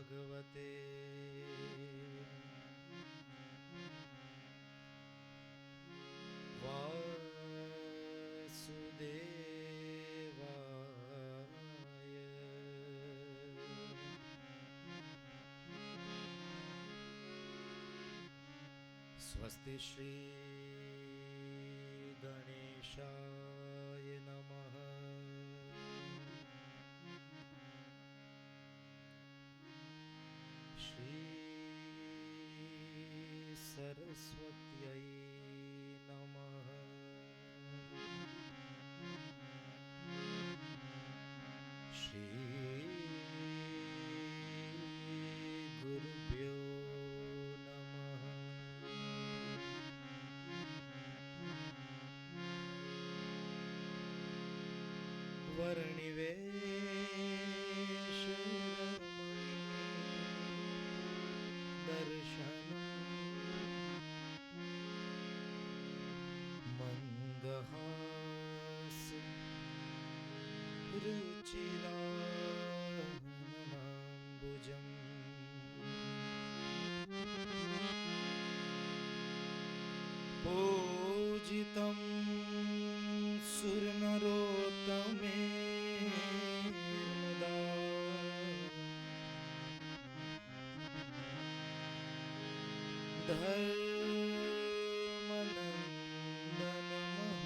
भगवते वासुदेवाय। स्वस्ति श्री गणेशाय नमः। श्री सरस्वत्यै नमः। श्री गुरुभ्यो नमः। वर्णिवेशरमणीय दर्शनम् मन्दहास रुचिराननाम्बुजम् पूजितं सुरनरोत्तमेर्मुदा धर्मनन्दनमहं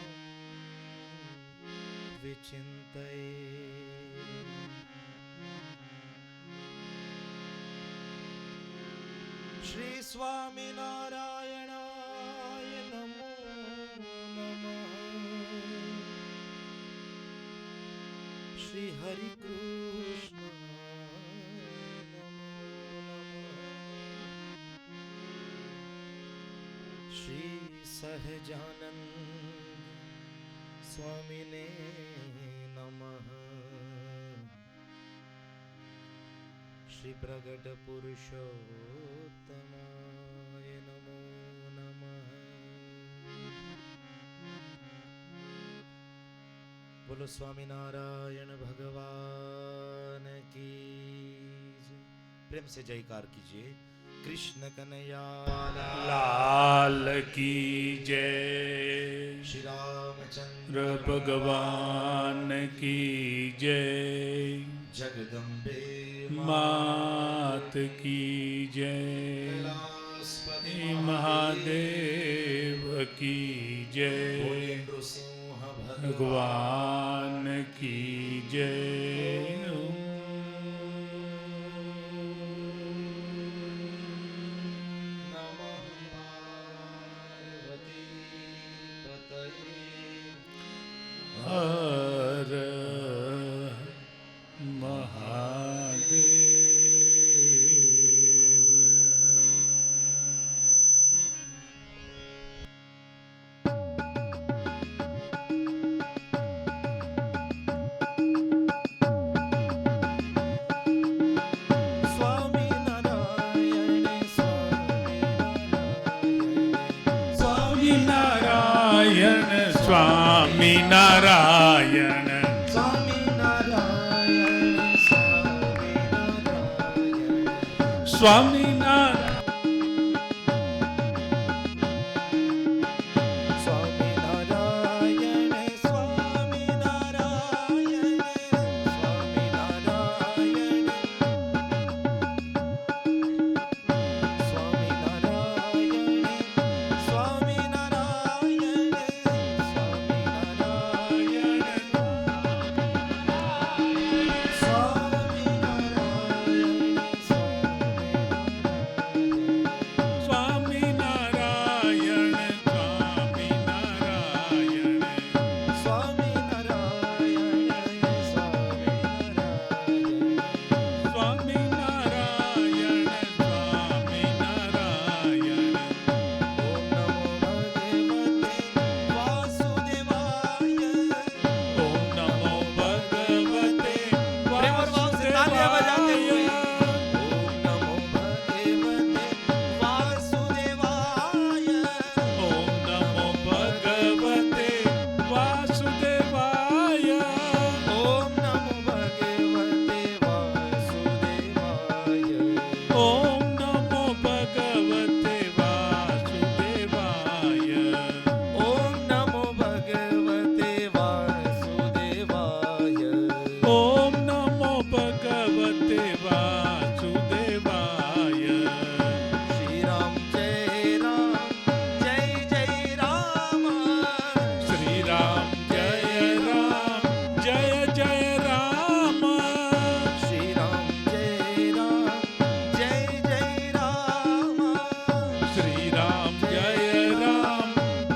विचिन्तये। श्री स्वामिनारायणाय नमो नमः। श्री हरि कृष्णाय नमो नमः। श्री सहजानंद स्वामिने नमः। श्री प्रगट पुरुषोत्तमाय नमो नमः। बोलो स्वामीनारायण भगवान की जय। प्रेम से जयकार कीजिए। कृष्ण कन्हैया लाल की जय। श्री रामचंद्र भगवान की जय। जगदम्बे मात की जय। कैलाशपति महादेव की जय। नृसिंह भगवान की जय। नमः पार्वती पतये। हर महादेव। स्वामी नारायण स्वामी नारायण स्वामी नारायण स्वामी नारायण स्वामी नारायण स्वामी नारायण स्वामी नारायण स्वामी नारायण स्वामी नारायण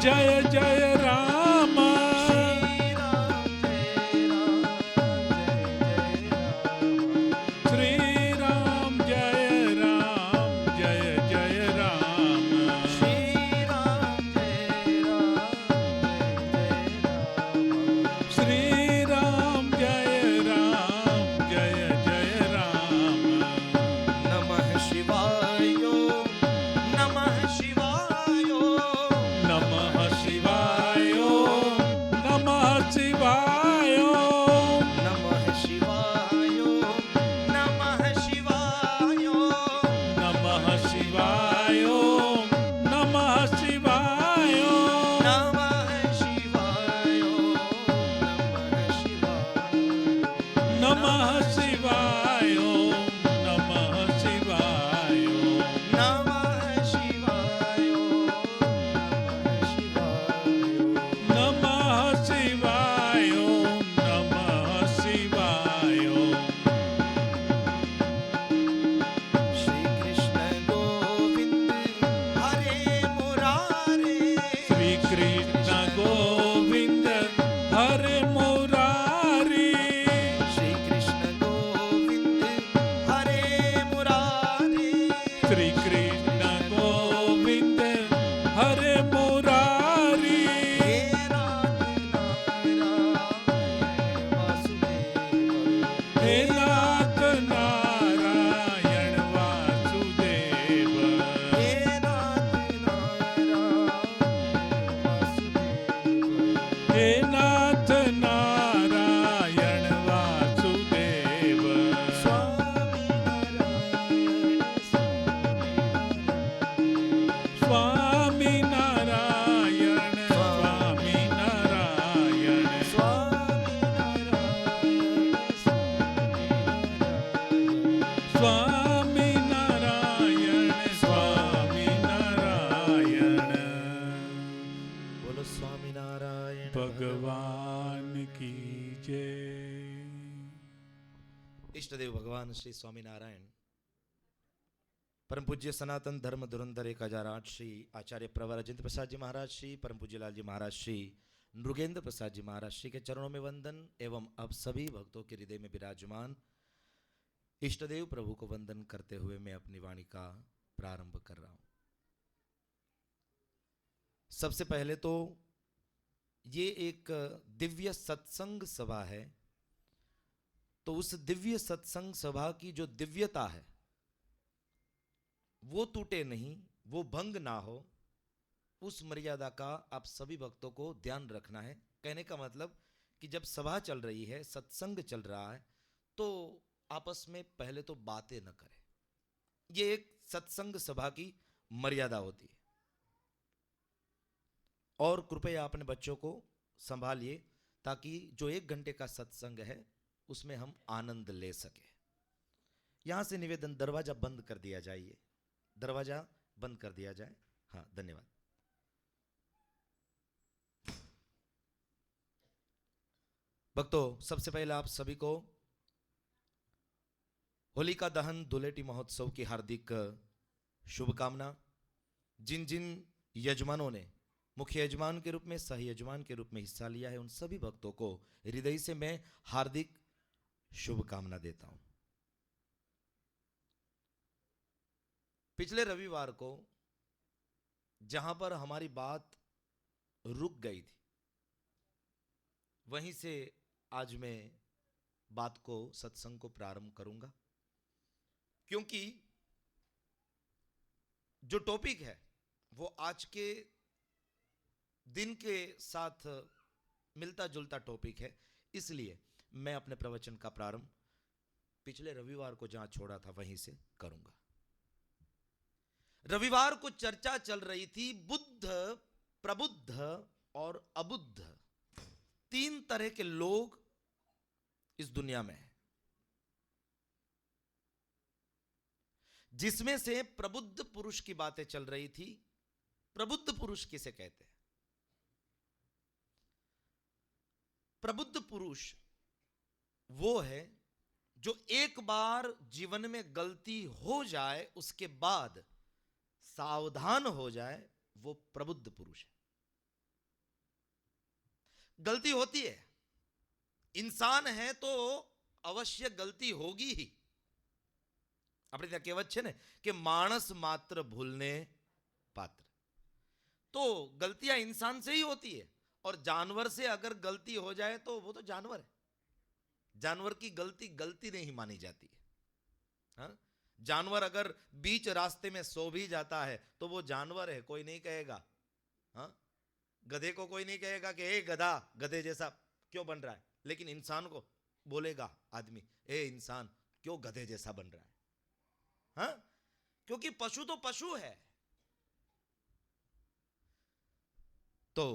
जय जय राम श्री राम जय राम जय जय राम श्री राम जय राम जय जय राम श्री राम जय राम जय जय राम नमः शिवाय नमः शिवाय नमः शिवाय नमः शिवाय नमः शिवाय नमः शिवाय नमः शिवाय नमः शिवाय नमः शिवाय नमः शिवाय नमः शिवाय नमः शिवाय नमः शिवाय नमः शिवाय श्री कृष्ण गोविंद हरे मुरारे श्री कृष्ण गोविंद हरे मुरारी श्री कृष्ण गोविंद हरे मुरारे श्री कृष्ण गोविंद हरे मुरारी हे नाथ नारायण वासुदेव हे नाथ नारायण वासुदेव हे हे नाथ नारायण वासुदेव नाथ नारायण वासुदेव स्वामी नारायण स्वामी नारायण स्वामी नारायण स्वामी नारायण स्वामी नारायण स्वामी नारायण बोलो स्वामी नारायण भगवान की जय इष्ट देव भगवान श्री स्वामी नारायण परम पूज्य सनातन धर्म धुरंधर 1008 श्री आचार्य प्रवर अजिंत प्रसाद जी महाराज श्री परम पूज्य लाल जी महाराज श्री नृगेंद्र प्रसाद जी महाराज श्री के चरणों में वंदन एवं अब सभी भक्तों के हृदय में विराजमान इष्ट देव प्रभु को वंदन करते हुए मैं अपनी वाणी का प्रारंभ कर रहा हूं। सबसे पहले तो ये एक दिव्य सत्संग सभा है, तो उस दिव्य सत्संग सभा की जो दिव्यता है वो टूटे नहीं, वो भंग ना हो, उस मर्यादा का आप सभी भक्तों को ध्यान रखना है। कहने का मतलब कि जब सभा चल रही है, सत्संग चल रहा है, तो आपस में पहले तो बातें न करें। ये एक सत्संग सभा की मर्यादा होती है। और कृपया अपने बच्चों को संभालिए ताकि जो 1 घंटे का सत्संग है उसमें हम आनंद ले सके। यहां से निवेदन, दरवाजा बंद कर दिया जाइए, दरवाजा बंद कर दिया जाए। हाँ, धन्यवाद। भक्तों, सबसे पहले आप सभी को होलिका दहन धुलेटी महोत्सव की हार्दिक शुभकामना। जिन जिन यजमानों ने मुख्य यजमान के रूप में, सह यजमान के रूप में हिस्सा लिया है, उन सभी भक्तों को हृदय से मैं हार्दिक शुभकामना देता हूं। पिछले रविवार को जहां पर हमारी बात रुक गई थी, वहीं से आज मैं बात को, सत्संग को प्रारंभ करूंगा, क्योंकि जो टॉपिक है वो आज के दिन के साथ मिलता जुलता टॉपिक है। इसलिए मैं अपने प्रवचन का प्रारंभ पिछले रविवार को जहां छोड़ा था वहीं से करूंगा। रविवार को चर्चा चल रही थी बुद्ध, प्रबुद्ध और अबुद्ध, 3 तरह के लोग इस दुनिया में हैं। जिसमें से प्रबुद्ध पुरुष की बातें चल रही थी। प्रबुद्ध पुरुष किसे कहते हैं? प्रबुद्ध पुरुष वो है जो एक बार जीवन में गलती हो जाए उसके बाद सावधान हो जाए, वो प्रबुद्ध पुरुष है। गलती होती है, इंसान है तो अवश्य गलती होगी ही. આપણે ત્યાં કહેવત છે ને કે માણસ માત્ર ભૂલને पात्र. तो गलतियां इंसान से ही होती है, और जानवर से अगर गलती हो जाए तो वो तो जानवर है. जानवर की गलती गलती नहीं मानी जाती है. हाँ? जानवर अगर बीच रास्ते में सो भी जाता है तो वो जानवर है, कोई नहीं कहेगा. हाँ? गधे को कोई नहीं कहेगा कि ए गधा, गधे जैसा क्यों बन रहा है, लेकिन इंसान को बोलेगा आदमी, ए इंसान क्यों गधे जैसा बन रहा है. हाँ? क्योंकि पशु तो पशु है. तो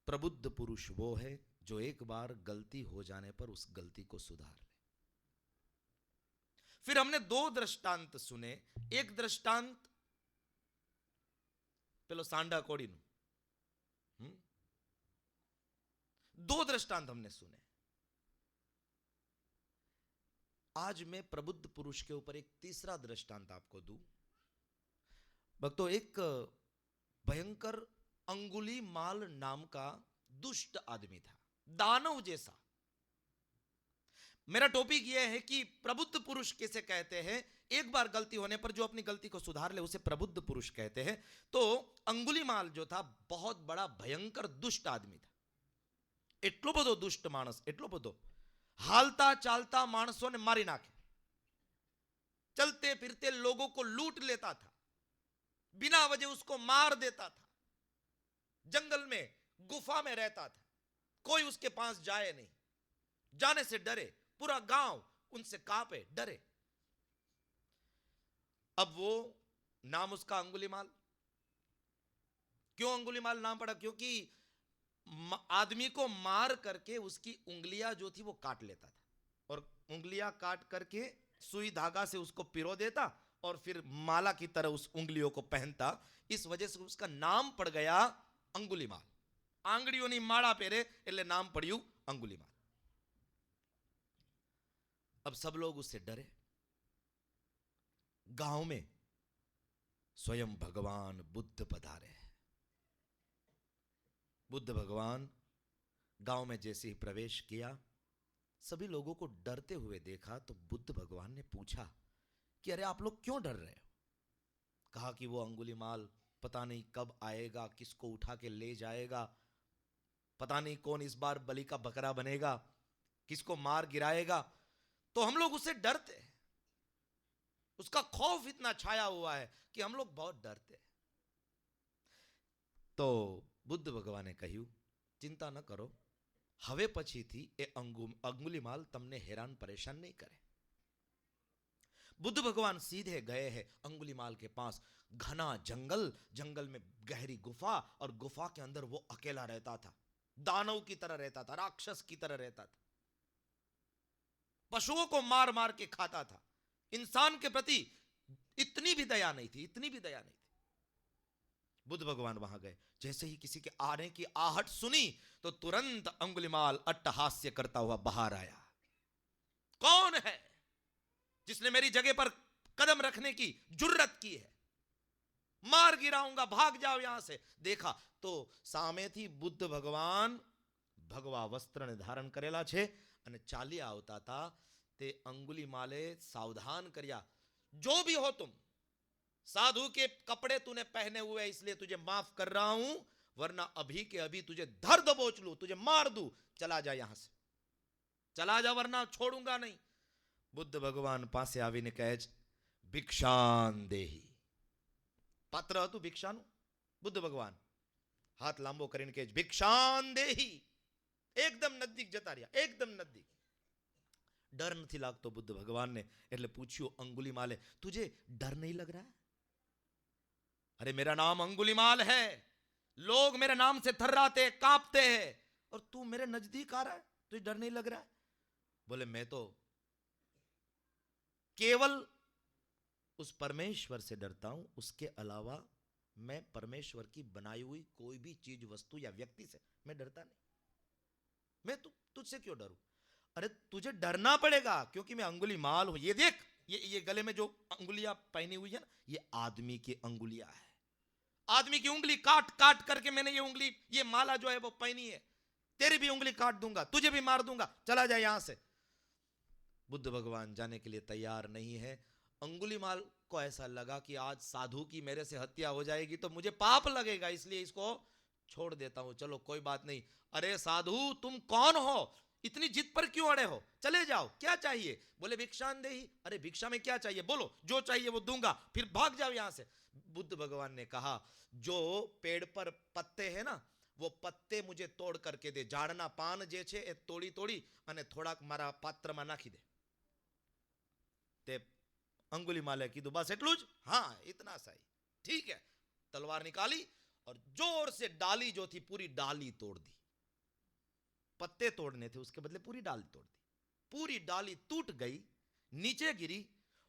प्रबुद्ध पुरुष वो है जो एक बार गलती हो जाने पर उस गलती को सुधार ले. फिर हमने दो दृष्टांत सुने. एक दृष्टांत पेलो सांडा कोड़ी नु, दो दृष्टांत हमने सुने. आज मैं प्रबुद्ध पुरुष के ऊपर एक तीसरा दृष्टांत आपको दूं. भक्तों, एक भयंकर अंगुलीमाल नाम का दुष्ट आदमी था, दानव जैसा. मेरा टॉपिक यह है कि प्रबुद्ध पुरुष किसे कहते हैं. एक बार गलती होने पर जो अपनी गलती को सुधार ले उसे प्रबुद्ध पुरुष कहते हैं. तो अंगुलीमाल जो था बहुत बड़ा भयंकर दुष्ट आदमी था. એટલો બધો દુષ્ટ માણસ, એટલો બધો हालता चालता मानसों ने मारी नाखे, चलते फिरते लोगों को लूट लेता था, बिना वजह उसको मार देता था, जंगल में गुफा में रहता था, कोई उसके पास जाए नहीं, जाने से डरे, पूरा गांव उनसे कांपे, डरे. अब वो नाम उसका अंगुलीमाल. क्यों अंगुलीमाल नाम पड़ा? क्योंकि आदमी को मार करके उसकी उंगलियां जो थी वो काट लेता था, और उंगलियां काट करके सुई धागा से उसको पिरो देता और फिर माला की तरह उस उंगलियों को पहनता. इस वजह से उसका नाम पड़ गया अंगुलीमाल. आंगड़ियों ની માળા પહેરે એટલે નામ પડ્યું अंगुलीमाल. अब सब लोग उससे डरे. गांव में स्वयं भगवान बुद्ध पधारे. बुद्ध भगवान गांव में जैसे ही प्रवेश किया, सभी लोगों को डरते हुए देखा. तो बुद्ध भगवान ने पूछा कि अरे आप लोग क्यों डर रहे हो? कहा कि वो अंगुलीमाल पता नहीं कब आएगा, किसको उठा के ले जाएगा, पता नहीं कौन इस बार बलि का बकरा बनेगा, किसको मार गिराएगा. तो हम लोग उससे डरते हैं, उसका खौफ इतना छाया हुआ है कि हम लोग बहुत डरते हैं. तो बुद्ध भगवाने કહ્યું, चिंता न करो, હવે પછીથી એ अंगुलीमाल તમને हैरान परेशान नहीं करे. बुद्ध भगवान सीधे गए हैं अंगुलीमाल के पास. घना जंगल, जंगल में गहरी गुफा, और गुफा के अंदर वो अकेला रहता था, दानव की तरह रहता था, राक्षस की तरह रहता था, पशुओं को मार मार के खाता था. इंसान के प्रति इतनी भी दया नहीं थी, इतनी भी दया नहीं थी. बुद्ध भगवान वहां गए. जैसे ही किसी के आने की आहट सुनी तो तुरंत अंगुलीमाल अट्टहास्य करता हुआ बाहर आया. कौन है जिसने मेरी जगह पर कदम रखने की जुर्रत की है? मार गिराऊंगा, भाग जाओ यहां से. देखा तो સામેથી बुद्ध भगवान भगवा वस्त्र धारण करेला छे અને ચાલી આવતા હતા. તે અંગુલીમાલે सावधान કર્યા, जो भी हो तुम, साधु के कपड़े तूने पहने हुए इसलिए तुझे माफ कर रहा हूं, वरना अभी के अभी तुझे धर दबोच लूं, तुझे मार दूं. चला जा यहां से, चला जा, वरना छोड़ूंगा नहीं. बुद्ध भगवान पासे आવીને કહે છે, भिक्षान देही. पात्र હતું भिक्षाનું. बुद्ध भगवान हाथ लांबो કરીને કહે છે, भिक्षान देही. एकदम नजदीक जता રહ્યા, एकदम नजदीक. डर नहीं लागतो बुद्ध भगवान ने. એટલે પૂછ્યું अंगुलीमाले, तुझे डर नहीं लग रहा है? अरे मेरा नाम अंगुलीमाल है, लोग मेरे नाम से थर्राते कांपते हैं, और तू मेरे नजदीक आ रहा है, तुझे डर नहीं लग रहा है? बोले मैं तो केवल उस परमेश्वर से डरता हूं, उसके अलावा मैं परमेश्वर की बनाई हुई कोई भी चीज, वस्तु या व्यक्ति से मैं डरता नहीं. मैं तुझसे क्यों डरूं? अरे तुझे डरना पड़ेगा, क्योंकि मैं अंगुलीमाल हूं. ये देख, ये गले में जो अंगुलियां पहनी हुई है ना, ये आदमी की अंगुलियां है. आदमी की उंगली काट काट करके मैंने ये उंगली, ये माला जो है वो पहनी है. तेरी भी उंगली काट दूंगा, तुझे भी मार दूंगा, चला जाए यहां से। बुद्ध भगवान जाने के लिए तैयार नहीं है। अंगुलीमाल को ऐसा लगा कि आज साधु की मेरे से हत्या हो जाएगी तो मुझे पाप लगेगा, इसलिए इसको छोड़ देता हूं, चलो कोई बात नहीं। अरे साधु तुम कौन हो, इतनी जिद पर क्यों अड़े हो, चले जाओ, क्या चाहिए? बोले भिक्षान देही। अरे भिक्षा में क्या चाहिए, बोलो, जो चाहिए वो दूंगा, फिर भाग जाओ यहां से। बुद्ध भगवान ने कहा, जो पेड़ पर पत्ते हैं ना, वो पत्ते मुझे तोड़ करके दे, झाड़ना पान जे छे ए तोड़ी तोड़ी અને થોડાક મારા પાત્રમાં નાખી દે। તે अंगुलीमाले कीधु बस એટલું જ? हाँ इतना सही, ठीक है। तलवार निकाली और जोर से डाली जो थी पूरी डाली तोड़ दी। पत्ते तोड़ने थे, उसके बदले पूरी डाली तोड़ दी। पूरी डाली टूट गई, नीचे गिरी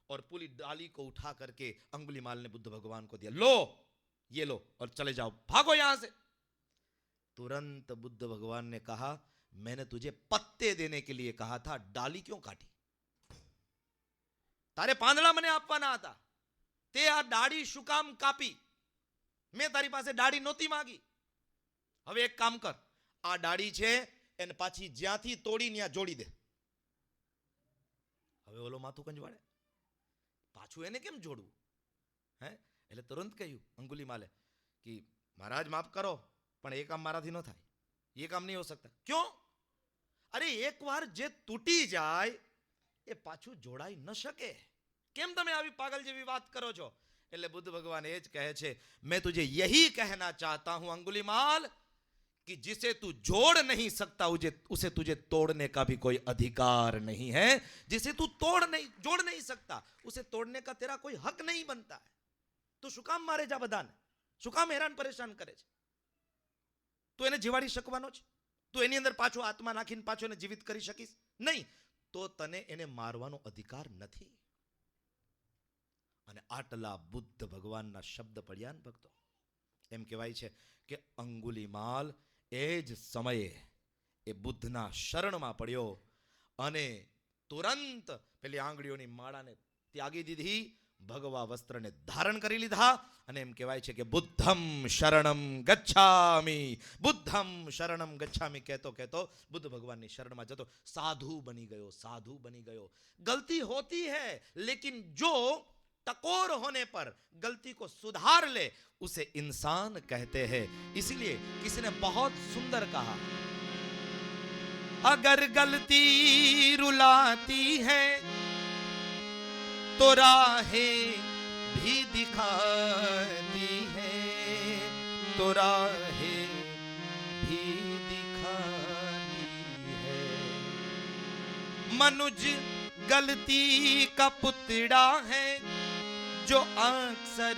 और पूरी डाली को उठा करके अंगुलीमाल ने बुद्ध भगवान को दिया, लो ये लो और चले जाओ, भागो यहां से। तुरंत बुद्ध भगवान ने कहा, मैंने तुझे पत्ते देने के लिए कहा था, डाली क्यों काटी? तारे પાંદડા મને આપવાના હતા, તે આ ડાળી શું કામ કાપી? મેં તારી પાસે ડાળી નહોતી માંગી। હવે એક કામ કર, આ ડાળી છે એને પાછી જ્યાંથી તોડી ત્યાં જોડી દે। હવે ઓલો માથું કંજવાડે, પાછું એને કેમ જોડવું? હે એટલે તુરંત કહ્યું અંગુલીમાલે कि महाराज माफ करो પણ એ કામ મારાથી ન થાય, એ કામ નહીં હો सकता। क्यों? अरे एक बार जे तूटी जाए એ પાછું જોડાઈ ન શકે, કેમ તમે આવી પાગલ જેવી વાત કરો છો? એટલે બુદ્ધ ભગવાન એ જ કહે છે, मैं तुझे यही कहना चाहता हूं अंगुलीमाल कि जिसे तू जोड़ नहीं सकता उसे तुझे तोड़ने का भी कोई अधिकार नहीं है। जिसे तू जोड़ नहीं सकता उसे तोड़ने का तेरा कोई हक नहीं बनता है। तू શું કામ મારે જા બધાને, શું કામ હેરાન પરેશાન કરે છે? તું એને જીવાડી શકવાનો છે? તું એની અંદર પાછો આત્મા નાખીને પાછો એને જીવિત કરી શકીશ? નહીં, તો તને એને મારવાનો અધિકાર નથી। અને આટલા બુદ્ધ ભગવાનના શબ્દ પડ્યા ને ભક્તો, એમ કહેવાય છે કે અંગુલીમાલ એ જ સમયે એ બુદ્ધના શરણમાં પડ્યો અને તુરંત પેલી આંગળીઓની માળાને ત્યાગી દીધી, ભગવા વસ્ત્રને ધારણ કરી લીધા અને એમ કહેવાય છે કે બુદ્ધમ શરણમ ગચ્છામિ, બુદ્ધમ શરણમ ગચ્છામિ કહેતો કહેતો બુદ્ધ ભગવાનની શરણમાં જતો સાધુ બની ગયો, સાધુ બની ગયો। गलती होती है लेकिन जो टकोर होने पर गलती को सुधार ले उसे इंसान कहते हैं। इसीलिए किसी ने बहुत सुंदर कहा, अगर गलती रुलाती है तो राहें भी दिखाती है, तो राहें भी दिखाती है। मनुज गलती का पुतड़ा है जो अक्सर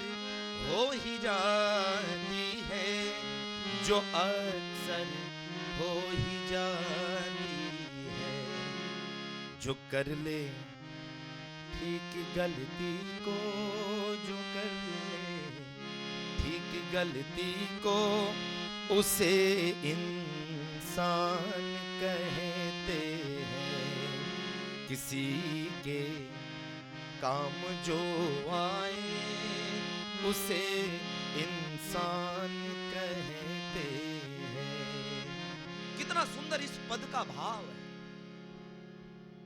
हो ही जाती है, जो अक्सर हो ही जाती है। जो कर ले ठीक गलती को, जो कर ले ठीक गलती को उसे इंसान कहते हैं। किसी के काम जो आए उसे इंसान कहते हैं। कितना सुंदर इस पद का भाव है।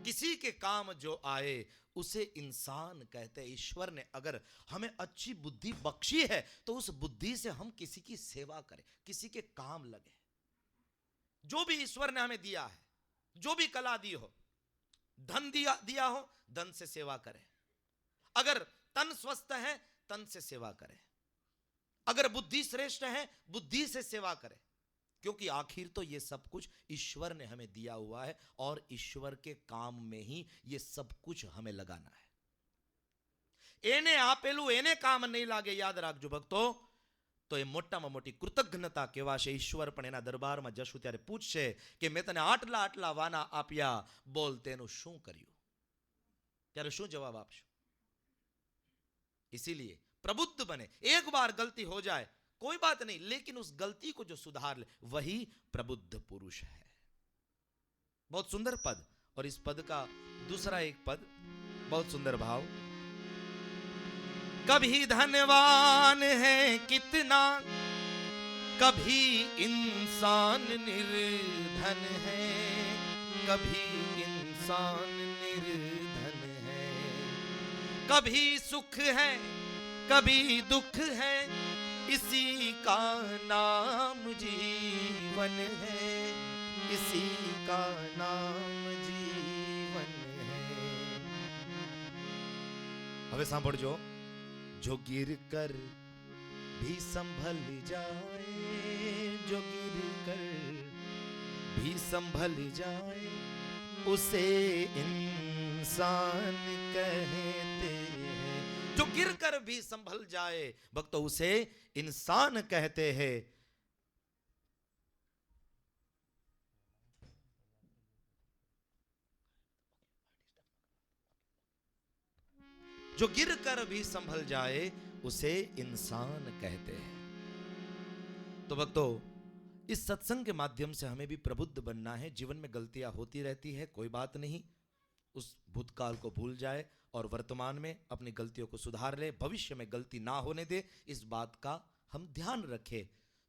किसी के काम जो आए उसे इंसान कहते हैं। ईश्वर ने अगर हमें अच्छी बुद्धि बख्शी है तो उस बुद्धि से हम किसी की सेवा करें, किसी के काम लगे। जो भी ईश्वर ने हमें दिया है, जो भी कला दी हो, धन दिया हो, धन से सेवा करें। अगर तन स्वस्थ है, तन से सेवा करें। अगर बुद्धि श्रेष्ठ है, बुद्धि से सेवा करें, क्योंकि आखिर तो ये सब कुछ ईश्वर ने हमें दिया हुआ है और ईश्वर के काम में ही ये सब कुछ हमें लगाना है। एने आपेलू एने काम नहीं लागे, याद राखजो भक्तो। तो ये मोटाમાં મોટી કૃતજ્ઞતા કહેવાશે। ઈશ્વર પણ એના દરબારમાં જશું ત્યારે પૂછશે કે મેં તને આટલા આટલા વાના આપ્યા, બોલ તેનું શું કર્યું? ત્યારે શું જવાબ આપશો? इसीलिए प्रबुद्ध बने। एक बार गलती हो जाए कोई बात नहीं, लेकिन उस गलती को जो सुधार ले वही प्रबुद्ध पुरुष है। बहुत सुंदर पद। और इस पद का दूसरा एक पद बहुत सुंदर भाव, कभी धनवान है कितना कभी इंसान निर्धन है, कभी इंसान निर्धन है, कभी सुख है कभी दुख है, इसी का नाम जीवन है, इसी का नाम जीवन है। હવે સાંભળજો, जो गिर कर भी संभल जाए, जो गिर कर भी संभल जाए, उसे इंसान कहते हैं। जो गिर कर भी संभल जाए भक्तों, उसे इंसान कहते हैं। जो गिर कर भी संभल जाए उसे इंसान कहते हैं। तो भक्तों, इस सत्संग के माध्यम से हमें भी प्रबुद्ध बनना है। जीवन में गलतियां होती रहती है, कोई बात नहीं, उस भूतकाल को भूल जाए और वर्तमान में अपनी गलतियों को सुधार ले, भविष्य में गलती ना होने दे, इस बात का हम ध्यान रखें।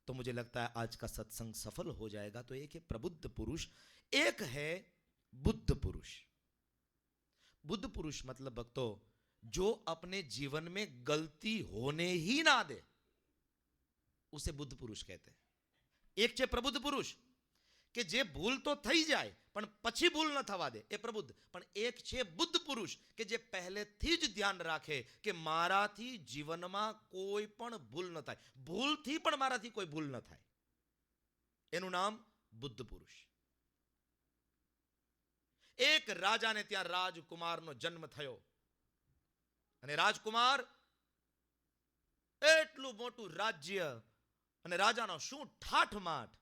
तो मुझे लगता है आज का सत्संग सफल हो जाएगा। तो एक है प्रबुद्ध पुरुष, एक है बुद्ध पुरुष। बुद्ध पुरुष मतलब भक्तों, जो अपने जीवन में गलती होने ही ना दे, उसे बुद्ध पुरुष कहते हैं। एक છે પ્રબુદ્ધ પુરુષ કે જે ભૂલ તો થઈ જાય પણ પછી ભૂલ ન થવા દે, એ પ્રબુદ્ધ. પણ એક છે બુદ્ધ પુરુષ કે જે પહેલેથી જ ધ્યાન રાખે કે મારાથી જીવનમાં કોઈ પણ ભૂલ ન થાય, ભૂલથી પણ મારાથી કોઈ ભૂલ ન થાય, એનું નામ બુદ્ધ પુરુષ. એક રાજાને ત્યાં રાજકુમારનો જન્મ થયો અને રાજકુમાર એટલું મોટું राज्य અને રાજાનો શું ઠાઠમાઠ,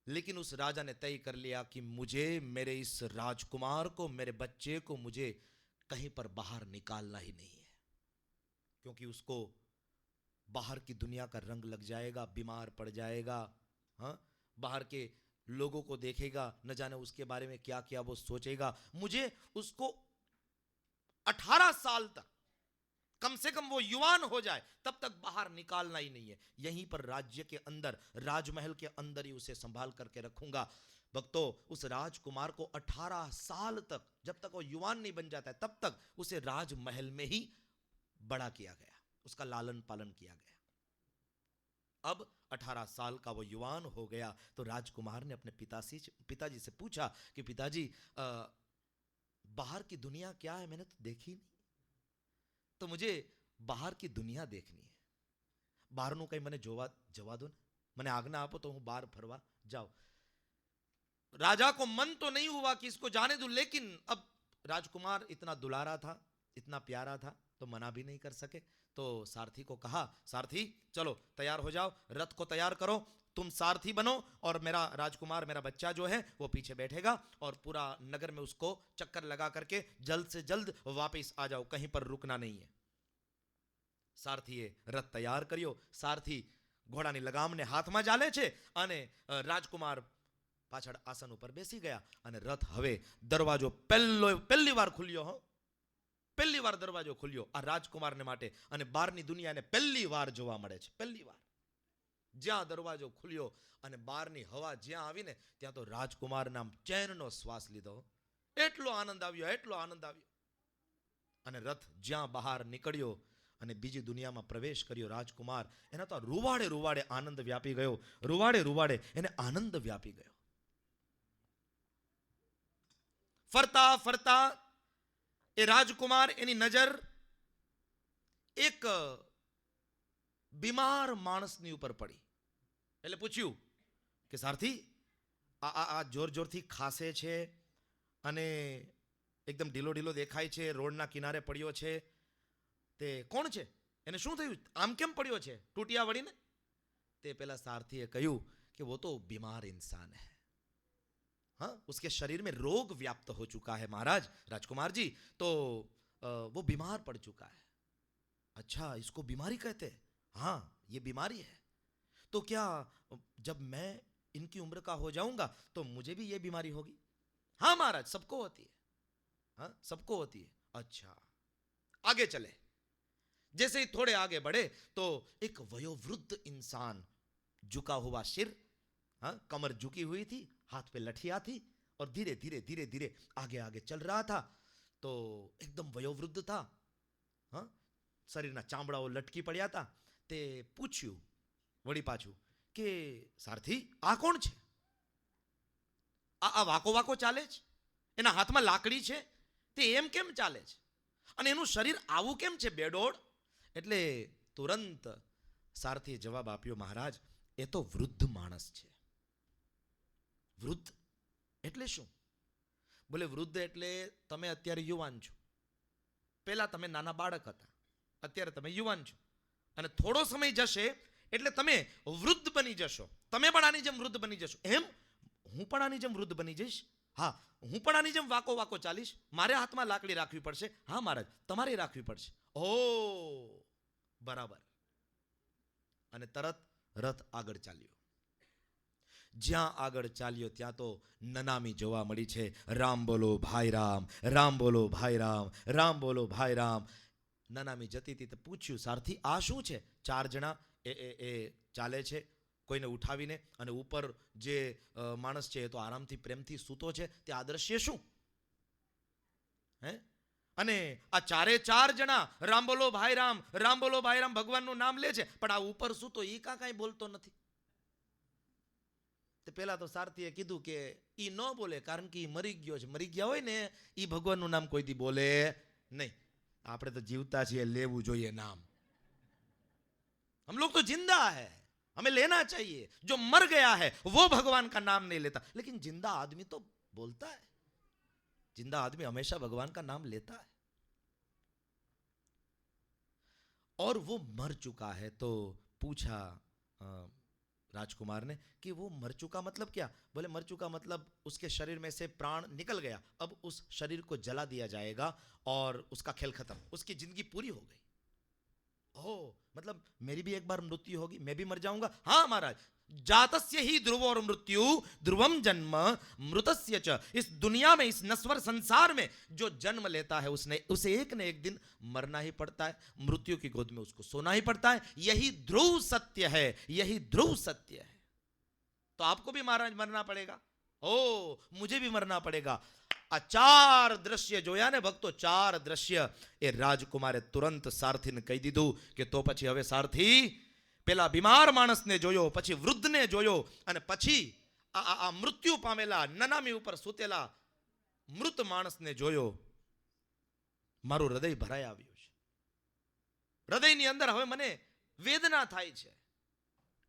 लेकिन उस राजा ने तय कर लिया कि मुझे मेरे इस राजकुमार को, मेरे बच्चे को मुझे कहीं पर बाहर निकालना ही नहीं है, क्योंकि उसको बाहर की दुनिया का रंग लग जाएगा, बीमार पड़ जाएगा, हाँ, बाहर के लोगों को देखेगा, न जाने उसके बारे में क्या क्या वो सोचेगा। मुझे उसको 18 साल तक, कम से कम वो युवान हो जाए, तब तक बाहर निकालना ही नहीं है, यहीं पर राज्य के अंदर, राजमहल के अंदर ही उसे संभाल करके रखूंगा। भक्तों, उस राजकुमार को 18 साल तक, जब तक वो युवान नहीं बन जाता है, तब तक उसे राजमहल में ही बड़ा किया गया, उसका लालन पालन किया गया। अब 18 साल का वो युवान हो गया तो राजकुमार ने अपने पिताजी से पूछा कि पिताजी, बाहर की दुनिया क्या है, मैंने तो देखी नहीं, तो मुझे बाहर की दुनिया देखनी है, બહારનું કંઈ મને જવા દો ને, મને આજ્ઞા આપો તો હું બહાર ફરવા જાઉં. राजा को मन तो नहीं हुआ कि इसको जाने दूं, लेकिन अब राजकुमार इतना दुलारा था, इतना प्यारा था, तो मना भी नहीं कर सके। तो सारथी को कहा, सारथी चलो तैयार हो जाओ, रथ को तैयार करो, तुम सारथी बनो और मेरा राजकुमार, मेरा बच्चा जो है वो पीछे बैठेगा और पूरा नगर में उसको चक्कर लगा करके जल्द से जल्द वापस आ जाओ, कहीं पर रुकना नहीं है. सारथीए रथ तैयार કર્યો. સારથી ઘોડાની લગામને હાથમાં ઝાલે છે અને રાજકુમાર પાછળ આસન ઉપર બેસી ગયા અને રથ હવે દરવાજો પહેલી વાર ખુલ્યો. પહેલી વાર દરવાજો ખુલ્યો આ રાજકુમારને માટે અને બહારની દુનિયાને પહેલી વાર જોવા મળે છે. પહેલી વાર જ્યાં દરવાજો ખુલ્યો અને બહારની હવા જ્યાં આવીને ત્યાં તો રાજકુમારના ચેનનો શ્વાસ લીધો. એટલો આનંદ આવ્યો, એટલો આનંદ આવ્યો. અને રથ જ્યાં બહાર નીકળ્યો અને બીજી દુનિયામાં પ્રવેશ કર્યો રાજકુમાર, એના તો રૂવાડે રૂવાડે આનંદ વ્યાપી ગયો. રૂવાડે રૂવાડે એને આનંદ વ્યાપી ગયો. ફરતા ફરતા એ રાજકુમાર, એની નજર એક બીમાર માણસની ઉપર પડી. એટલે પૂછ્યું કે સારથી, આ જોર જોરથી ખાસે છે અને એકદમ ઢીલો ઢીલો દેખાય છે, રોડના કિનારે પડ્યો છે, તે કોણ છે? એને શું થયું? આમ કેમ પડ્યો છે ટૂટિયા વળીને? તે પેલા સારથીએ કહ્યું कि वो तो बीमार इंसान है, हाँ, उसके शरीर में रोग व्याप्त हो चुका है महाराज, राजकुमार जी, तो वो बीमार पड़ चुका है. अच्छा, इसको बीमारी कहते हैं? हाँ, ये बीमारी है. तो क्या जब मैं इनकी उम्र का हो जाऊंगा तो मुझे भी ये बीमारी होगी? हाँ महाराज, सबको होती है, हाँ, सबको होती है. अच्छा, आगे चले. जैसे ही थोड़े आगे बढ़े तो एक वयोवृद्ध इंसान झुका हुआ सिर, हाँ, कमर झुकी हुई थी, हाथ पे लठिया थी और धीरे धीरे धीरे धीरे आगे आगे चल रहा था. तो एकदम વયોવૃદ્ધ था, હા, શરીરના ચામડાઓ લટકી પડ્યા હતા. તે પૂછ્યું વળી પાછું કે સારથી આ કોણ છે? આ વાકો વાકો ચાલે છે, એના હાથમાં લાકડી છે, તે એમ કેમ ચાલે છે અને એનું શરીર આવું કેમ છે બેડોળ? એટલે તુરંત સારથીએ જવાબ આપ્યો, મહારાજ એ તો વૃદ્ધ માણસ છે. વૃદ્ધ એટલે શું? બોલે વૃદ્ધ એટલે તમે અત્યારે યુવાન છો, પહેલા તમે નાના બાળક હતા, અત્યારે તમે યુવાન છો અને થોડો સમય જશે એટલે તમે વૃદ્ધ બની જશો. તમે પણ આની જેમ વૃદ્ધ બની જશો. એમ હું પણ આની જેમ વૃદ્ધ બની જઈશ? હા, હું પણ આની જેમ વાકો વાકો ચાલીશ. મારે હાથમાં લાકડી રાખવી પડશે? હા મહારાજ, તમારે રાખવી પડશે. ઓ બરાબર. અને તરત રથ આગળ ચાલ્યો. જ્યાં આગળ ચાલ્યો ત્યાં તો નનામી જોવા મળી છે. રામ બોલો ભાઈ રામ, રામ બોલો ભાઈ રામ, રામ બોલો ભાઈ રામ. નનામી જતી હતી તો પૂછ્યું, સારથી આ શું છે? 4 જણા એ ચાલે છે કોઈને ઉઠાવીને, અને ઉપર જે માણસ છે એ તો આરામથી પ્રેમથી સૂતો છે. તે આ દ્રશ્ય શું? હે? અને આ 4 જણા રામ બોલો ભાઈ રામ, રામ બોલો ભાઈ રામ ભગવાનનું નામ લે છે, પણ આ ઉપર સૂતો ઈ કાંઈ બોલતો નથી. તે પહેલા તો સારથીએ કીધું કે ઈ ન બોલે, કારણ કે ઈ મરી ગયો છે. મરી ગયા હોય ને ઈ ભગવાનનું નામ કોઈ દી બોલે નહીં. આપણે તો જીવતા છીએ, લેવું જોઈએ નામ. हम लोग तो जिंदा है, हमें लेना चाहिए. जो मर गया है वो भगवान का नाम नहीं लेता, लेकिन जिंदा आदमी तो बोलता है. जिंदा आदमी हमेशा भगवान का नाम लेता है. और वो मर चुका है तो पूछा राजकुमार ने कि वो मर चुका मतलब क्या? बोले मर चुका मतलब उसके शरीर में से प्राण निकल गया, अब उस शरीर को जला दिया जाएगा और उसका खेल खत्म, उसकी जिंदगी पूरी हो गई. ओह, मतलब मेरी भी एक बार मृत्यु होगी, मैं भी मर जाऊंगा? हाँ महाराज, जातस्य ही ध्रुवो और मृत्यु ध्रुवम जन्म मृतस्य च. इस दुनिया में, इस नश्वर संसार में जो जन्म लेता है उसे एक न एक दिन मरना ही पड़ता है. मृत्यु की गोद में उसको सोना ही पड़ता है. यही ध्रुव सत्य है, यही ध्रुव सत्य है. तो आपको भी महाराज मरना पड़ेगा. ओ मुझे भी मरना पड़ेगा. આ 4 દ્રશ્ય જોયા ને ભક્તો, 4 દ્રશ્ય એ રાજકુમારે તુરંત સારથીને કહી દીધું કે તો પછી હવે સારથી પેલા બીમાર માણસને જોયો, પછી વૃદ્ધને જોયો, અને પછી આ મૃત્યુ પામેલા નનામી ઉપર સૂતેલા મૃત માણસને જોયો. મારું હૃદય ભરાઈ આવ્યું છે. હૃદયની અંદર હવે મને વેદના થાય છે.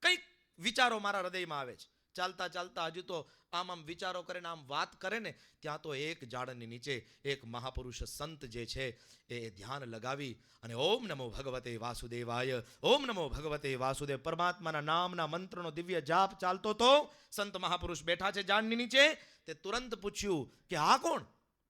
કંઈક વિચારો મારા હૃદયમાં આવે છે. ચાલતા ચાલતા હજુ તો આમ વિચારો કરે ને આમ વાત કરે ને ત્યાં તો એક ઝાડની નીચે એક મહાપુરુષ સંત જે છે એ ધ્યાન લગાવી અને ઓમ નમો ભગવતે વાસુદેવાય, ઓમ નમો ભગવતે વાસુદેવ પરમાત્માના નામના મંત્રનો દિવ્ય જાપ ચાલતો તો સંત મહાપુરુષ બેઠા છે ઝાડની નીચે. તે તુરંત પૂછ્યું કે આ કોણ?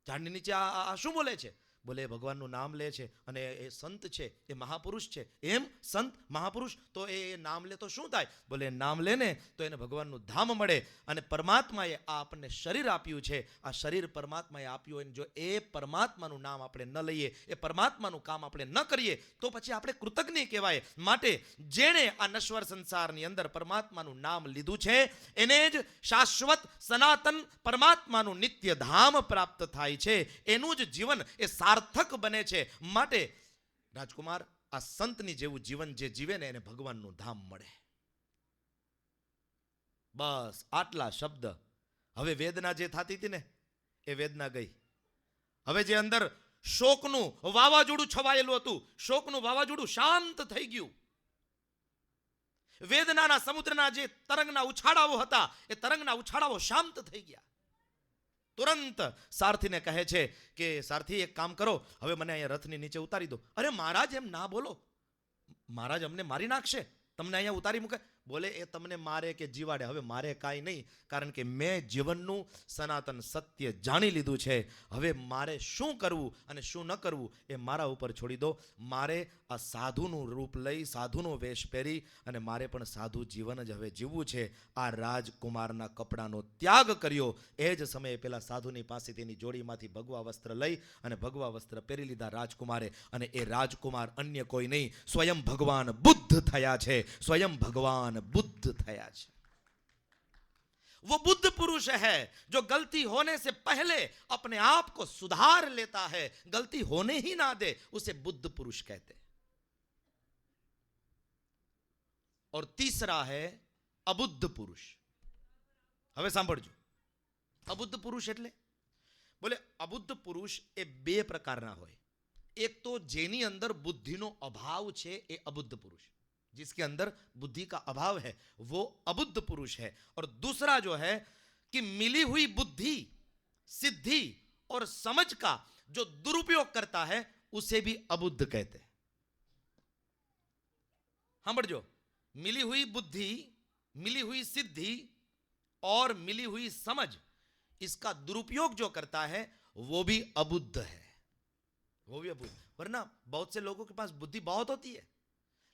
ઝાડની નીચે આ શું બોલે છે? બોલે ભગવાનનું નામ લે છે અને એ સંત છે, એ મહાપુરુષ છે. એમ સંત મહાપુરુષ તો એ નામ લે તો શું થાય? બોલે નામ લે ને તો એને ભગવાનનું ધામ મળે. અને પરમાત્માએ આ આપણને શરીર આપ્યું છે, આ શરીર પરમાત્માએ આપ્યું હોય, જો એ પરમાત્માનું નામ આપણે ન લઈએ, એ પરમાત્માનું કામ આપણે ન કરીએ તો પછી આપણે કૃતજ્ઞ કહેવાય. માટે જેણે આ નશ્વર સંસારની અંદર પરમાત્માનું નામ લીધું છે એને જ શાશ્વત સનાતન પરમાત્માનું નિત્ય ધામ પ્રાપ્ત થાય છે. એનું જ જીવન એ સાર્થક બને છે. માટે રાજકુમાર આ સંતની જેવું જીવન જે જીવે ને એને ભગવાનનું ધામ મળે. બસ આટલા શબ્દ. હવે વેદના જે થતી હતી ને એ વેદના ગઈ. હવે જે અંદર શોકનું વાવાઝોડું છવાયેલું હતું, શોકનું વાવાઝોડું શાંત થઈ ગયું. વેદનાના સમુદ્રના જે તરંગના ઉછાળાઓ હતા એ તરંગના ઉછાળાઓ શાંત થઈ ગયા. તુરંત સારથીને કહે છે કે સારથી એક કામ કરો, હવે મને અહીંયા રથની નીચે ઉતારી દો. અરે મહારાજ એમ ના બોલો, મહારાજ અમને મારી નાખશે, તમને અહીંયા ઉતારી મૂકે. બોલે એ તમને મારે કે જીવાડે, હવે મારે કાંઈ નહીં, કારણ કે મેં જીવનનું સનાતન સત્ય જાણી લીધું છે. હવે મારે શું કરવું અને શું ન કરવું એ મારા ઉપર છોડી દો. મારે આ સાધુનું રૂપ લઈ, સાધુનો વેશ પહેરી અને મારે પણ સાધુ જીવન જ હવે જીવવું છે. આ રાજકુમારના કપડાનો ત્યાગ કર્યો. એ જ સમયે પેલા સાધુની પાસે તેની જોડીમાંથી ભગવા વસ્ત્ર લઈ અને ભગવા વસ્ત્ર પહેરી લીધા રાજકુમારે. અને એ રાજકુમાર અન્ય કોઈ નહીં, સ્વયં ભગવાન બુદ્ધ થયા છે. સ્વયં ભગવાન ભગવાન બુદ્ધ થયા છે. वो बुद्ध पुरुष है जो गलती होने से पहले अपने आप को सुधार लेता है, गलती होने ही ना दे, उसे बुद्ध पुरुष कहते हैं. और तीसरा है अबुद्ध पुरुष. હવે સાંભળજો, અબુદ્ધ પુરુષ એટલે બોલે અબુદ્ધ પુરુષ એ બે પ્રકારના હોય. એક તો જેની અંદર બુદ્ધિનો અભાવ છે એ અબુદ્ધ પુરુષ, जिसके अंदर बुद्धि का अभाव है वो अबुद्ध पुरुष है. और दूसरा जो है कि मिली हुई बुद्धि, सिद्धि और समझ का जो दुरुपयोग करता है उसे भी अबुद्ध कहते हैं. हम बढ़ो, मिली हुई बुद्धि, मिली हुई सिद्धि और मिली हुई समझ, इसका दुरुपयोग जो करता है वो भी अबुद्ध है, वो भी अबुद्ध. वरना बहुत से लोगों के पास बुद्धि बहुत होती है,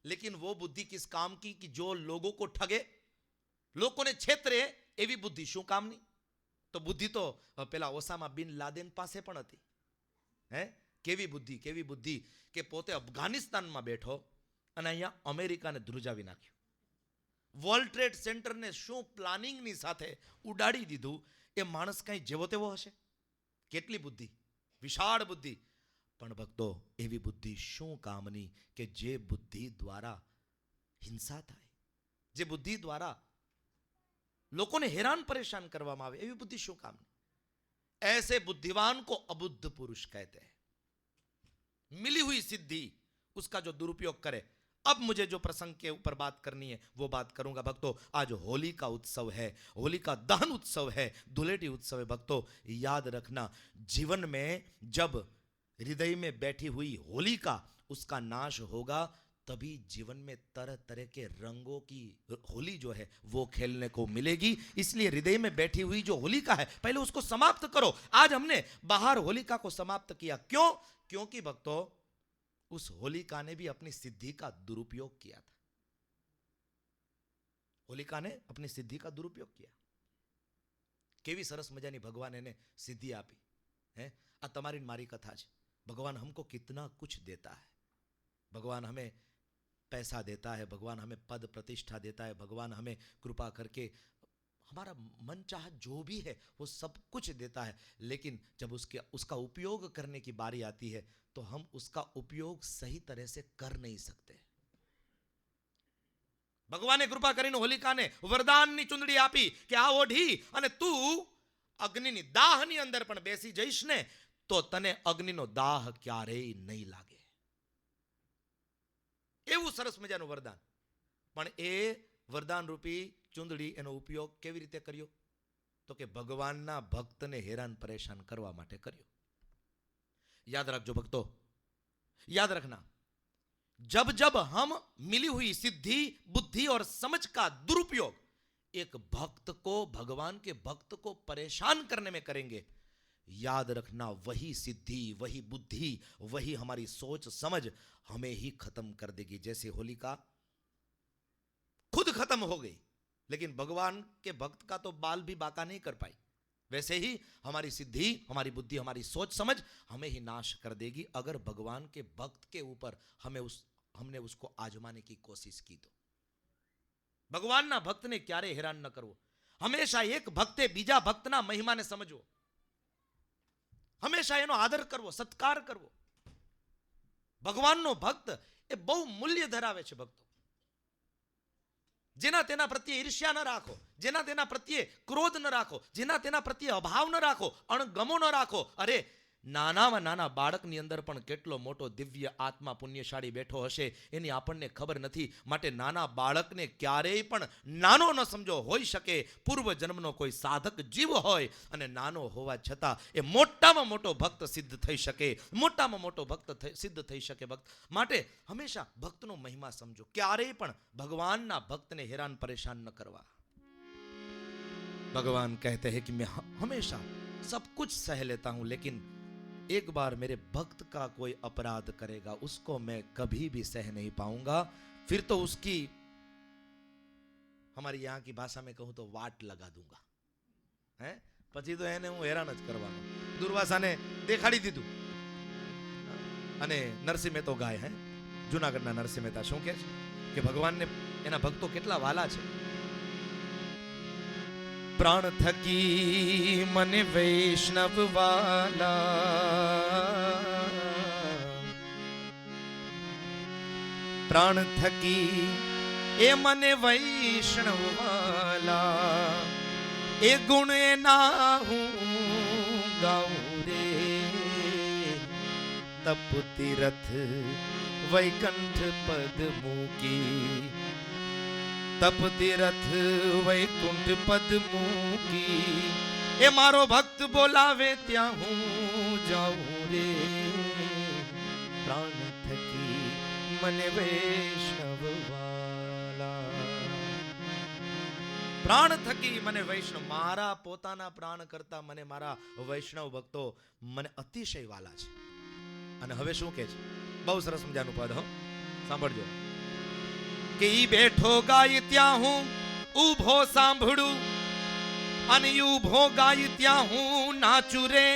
लेकिन वो बुद्धि किस काम की कि जो लोगों को ठगे, लोगों ने छेतरे, एवी बुद्धि शू कामनी. तो बुद्धि तो पेला ओसामा बिन लादेन पासे पण हती. केवी बुद्धि के पोते अफगानिस्तान में बैठो अने अहींया अमेरिका ने ध्रुजावी नाख्युं. वर्ल्ड ट्रेड सेंटर ने शू प्लानिंग नी साथे उडाड़ी दीधुं. ए माणस कई जेवो तेवो हशे? केटली बुद्धि, विशाळ बुद्धि. पण भक्तो एवी बुद्धि शू कामनी के जे बुद्धि द्वारा हिंसा थाय, जे बुद्धि द्वारा लोगों ने हैरान परेशान करवामां आवे, एवी बुद्धि शू कामनी. ऐसे बुद्धिवान को अबुद्ध पुरुष कहते हैं. मिली हुई सिद्धि उसका जो दुरुपयोग करे. अब मुझे जो प्रसंग के ऊपर बात करनी है वो बात करूंगा. भक्तों आज होली का उत्सव है, होली का दहन उत्सव है, धुलेटी उत्सव है. भक्तों याद रखना, जीवन में जब हृदय में बैठी हुई होली का उसका नाश होगा तभी जीवन में तरह तरह के रंगों की होली जो है वो खेलने को मिलेगी. इसलिए हृदय में बैठी हुई जो होलिका है पहले उसको समाप्त करो. आज हमने बाहर होलिका को समाप्त किया. क्यों? क्योंकि भक्तों उस होलिका ने भी अपनी सिद्धि का दुरुपयोग किया था. होलिका ने अपनी सिद्धि का दुरुपयोग किया. केवी सरस मजानी भगवान ने सिद्धि आपी है. आ तमारी मारी कथा है. भगवान हमको कितना कुछ देता है. भगवान हमें पैसा देता है, भगवान हमें पद प्रतिष्ठा देता है, भगवान हमें कृपा करके हमारा मन चाह जो भी है वो सब कुछ देता है. लेकिन जब उसका उपयोग करने की बारी आती है तो हम उसका उपयोग सही तरह से कर नहीं सकते. भगवाने कृपा करीने होलिकाने वरदाननी चुंदड़ी आपी कि आ ओढ़ी अने तू अग्निनी दाहनी अंदर पण बेसी जईश ने तो तने अग्निनो दाह क्यारेय नहीं लागे. एवं सरस मजानुं वरदान. पण ए वरदान रूपी चुंदड़ी एनो उपयोग केवी रीते कर्यो? तो के भगवानना भक्तने हैरान परेशान करवा माटे कर्यो. याद रखजो भक्तों, याद रखना, जब जब हम मिली हुई सिद्धि, बुद्धि और समझ का दुरुपयोग एक भक्त को, भगवान के भक्त को परेशान करने में करेंगे, याद रखना वही सिद्धि, वही बुद्धि, वही हमारी सोच समझ हमें ही खत्म कर देगी. जैसे होलिका खुद खत्म हो गई लेकिन भगवान के भक्त का तो बाल भी बाका नहीं कर पाई, वैसे ही हमारी सिद्धि, हमारी बुद्धि, हमारी सोच समझ हमें ही नाश कर देगी अगर भगवान के भक्त के ऊपर हमने उसको आजमाने की कोशिश की तो. भगवान ना भक्त ने क्यारे हैरान न करवो. हमेशा एक भक्ते बीजा भक्तना महिमा ने समझो, हमेशा एनो आदर करवो, सत्कार करवो. भगवाननो भक्त ए बहु मूल्य धरावे छे. भक्तो जेना तेना प्रत्ये ईर्ष्या न राखो, जेना तेना प्रत्ये क्रोध न राखो, जेना तेना प्रत्ये अभाव न राखो, अणगमो न राखो. अरे नानामां नाना बाळकनी अंदर पण કેટલો મોટો દિવ્ય આત્મા પુણ્યશાળી બેઠો હશે એની આપણને ખબર નથી. માટે નાના બાળકને ક્યારેય પણ નાનો ન સમજો. હોઈ શકે પૂર્વ જન્મનો કોઈ સાધક જીવ હોય અને નાનો હોવા છતાં એ મોટામાં મોટો ભક્ત સિદ્ધ થઈ શકે, મોટામાં મોટો ભક્ત સિદ્ધ થઈ શકે. ભક્ત માટે હંમેશા ભક્તનો મહિમા સમજો. ક્યારેય પણ ભગવાનના ભક્તને હેરાન પરેશાન ન કરવા. भगवान कहते हैं कि मैं हमेशा सब कुछ सह लेता हूं, लेकिन एक बार मेरे भक्त का कोई अपराध करेगा उसको मैं कभी भी सह नहीं पाऊंगा. फिर तो उसकी, हमारी यहाँ की भाषा में कहूं तो वाट लगा दूंगा. हैं પછી તો એને હું હેરાન જ કરવાનો. દુર્વાસાને દેખાડી દીધું. અને નરસિંહ મહેતો ગાય હે, જુનાગઢના નરસિંહ મહેતા શું કહે છે કે ભગવાનને એના ભક્તો કેટલા વાલા છે. પ્રાણ થકી મને વૈષ્ણવ વાલા, પ્રાણ થકી એ મને વૈષ્ણવ વાલા, એ ગુણ એના હું ગાઉં રે. તપ તીરથ વૈકંઠ પદ મૂકી, તપ તીરથ વૈકુંઠ પદ મૂકી, એ મારો ભક્ત બોલાવે ત્યાં હું જાઉં રે. પ્રાણ થકી મને વૈષ્ણવ વાલા, પ્રાણ થકી મને વૈષ્ણવ, મારા પોતાના પ્રાણ કરતા મને મારા વૈષ્ણવ ભક્તો મને અતિશય વાલા છે. અને હવે શું કહે છે? બહુ સરસ મજાનું પદ, હો સાંભળજો. કે ઈ બેઠો ગાય ત્યાં હું ઊભો સાંભળું, અને ઊભો ગાય ત્યાં હું નાચું રે.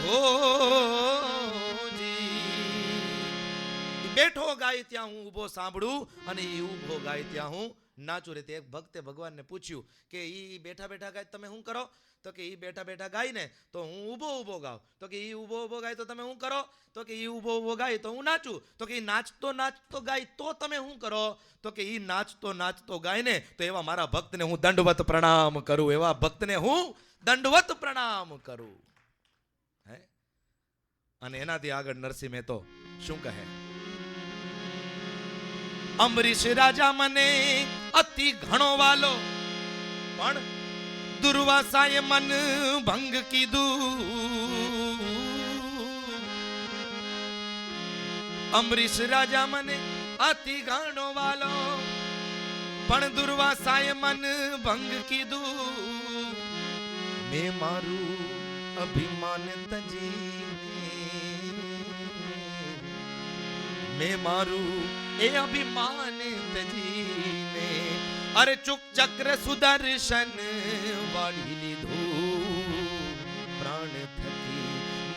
હો બેઠો ગાય ત્યાં હું ઊભો સાંભળું, અને ઈ ઊભો ગાય ત્યાં હું નાચું રે. તે એક ભક્તે ભગવાનને પૂછ્યું કે ઈ બેઠા બેઠા ગાય તમે શું કરો? તો કે ઈ બેઠા બેઠા ગાય ને તો હું ઊભો ઊભો ગાઉં. તો કે ઈ ઊભો ઊભો ગાય તો તમે શું કરો? તો કે ઈ ઊભો ઊભો ગાય તો હું નાચું. તો કે ઈ નાચતો નાચતો ગાય તો તમે શું કરો? તો કે ઈ નાચતો નાચતો ગાય ને તો એવા મારા ભક્તને હું દંડવત પ્રણામ કરું, એવા ભક્તને હું દંડવત પ્રણામ કરું. હે? અને એનાથી આગળ નરસિંહ મહેતો શું કહે? અંબરીશ રાજા મને અતિ ઘણો વાલો, પણ દુર્વાસાએ મન ભંગ કીધું. અંબરીશ રાજા મને અતિ ઘણો વાલો, પણ દુર્વાસાએ મન ભંગ કીધું. મેં મારું અભિમાન તજીને, મેં મારું એ અભિમાન તજીને, અરે ચુક ચક્ર સુદર્શન વાળી લીધું. પ્રાણ થકી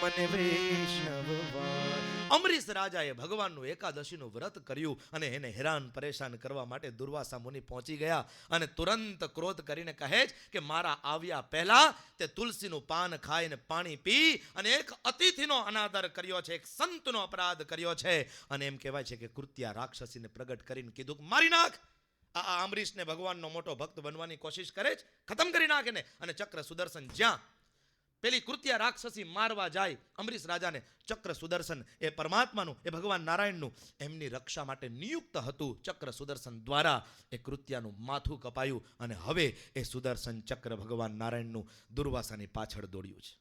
મને વૈષ્ણવ વાલા. અંબરીશ રાજાએ ભગવાનનું એકાદશીનું વ્રત કર્યું અને એને હેરાન પરેશાન કરવા માટે દુર્વાસા મુનિ પહોંચી ગયા અને તુરંત ક્રોધ કરીને કહે છે કે મારા આવ્યા પહેલા તે તુલસીનું પાન ખાઈને પાણી પી અને એક અતિથિનો અનાદર કર્યો છે, એક સંતનો અપરાધ કર્યો છે. અને એમ કહેવાય છે કે કૃત્યા રાક્ષસીને પ્રગટ કરીને કીધું મારી નાખ. આ અંબરીશને ભગવાનનો મોટો ભક્ત બનવાની કોશિશ કરે છે, ખતમ કરી નાખે ને. અને ચક્ર સુદર્શન જ્યાં પેલી કૃત્યા રાક્ષસી મારવા જાય અંબરીશ રાજાને, ચક્ર સુદર્શન એ પરમાત્માનું, એ ભગવાન નારાયણનું એમની રક્ષા માટે નિયુક્ત હતું. ચક્ર સુદર્શન દ્વારા એ કૃત્યાનું માથું કપાયું અને હવે એ સુદર્શન ચક્ર ભગવાન નારાયણનું દુર્વાસાની પાછળ દોડ્યું છે.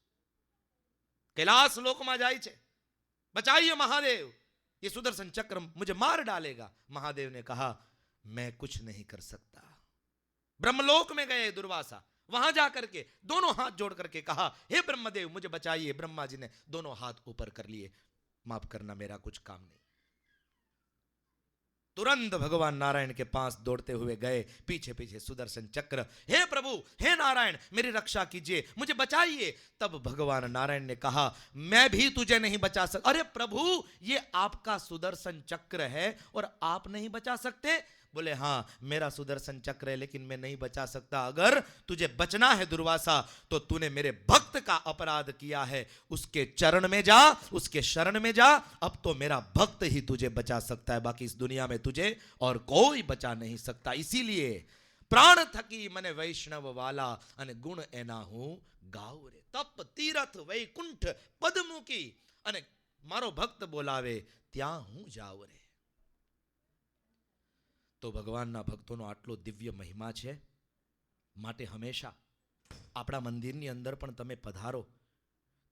कैलाश લોકમાં જાય છે, બચાइए महादेव, ये सुदर्शन चक्र मुझे मार डालेगा. महादेव ने कहा मैं कुछ नहीं कर सकता. ब्रह्मलोक में गए दुर्वासा, वहां जाकर के दोनों हाथ जोड़ करके कहा हे ब्रह्मदेव मुझे बचाइए. ब्रह्मा जी ने दोनों हाथ ऊपर कर लिए, माफ करना मेरा कुछ काम नहीं. तुरंत भगवान नारायण के पास दौड़ते हुए गए, पीछे पीछे सुदर्शन चक्र. हे प्रभु, हे नारायण, मेरी रक्षा कीजिए, मुझे बचाइए. तब भगवान नारायण ने कहा मैं भी तुझे नहीं बचा सकता. अरे प्रभु, ये आपका सुदर्शन चक्र है और आप नहीं बचा सकते? बोले हाँ, मेरा सुदर्शन चक्र है लेकिन मैं नहीं बचा सकता. अगर तुझे बचना है दुर्वासा तो तूने मेरे भक्त का अपराध किया है, उसके चरण में जा, उसके शरण में जा. अब तो मेरा भक्त ही तुझे बचा सकता है, बाकी इस दुनिया में तुझे और कोई बचा नहीं सकता. इसीलिए प्राण थकी मने वैष्णव वाला અને ગુણ એના હું ગાઉં રે. તપ તીરથ વૈકુંઠ પદમુખી, અને મારો ભક્ત બોલાવે ત્યાં હું જાઉં રે. તો ભગવાનના ભક્તોનો આટલો દિવ્ય મહિમા છે, માટે હંમેશા આપણા મંદિરની અંદર પણ તમે પધારો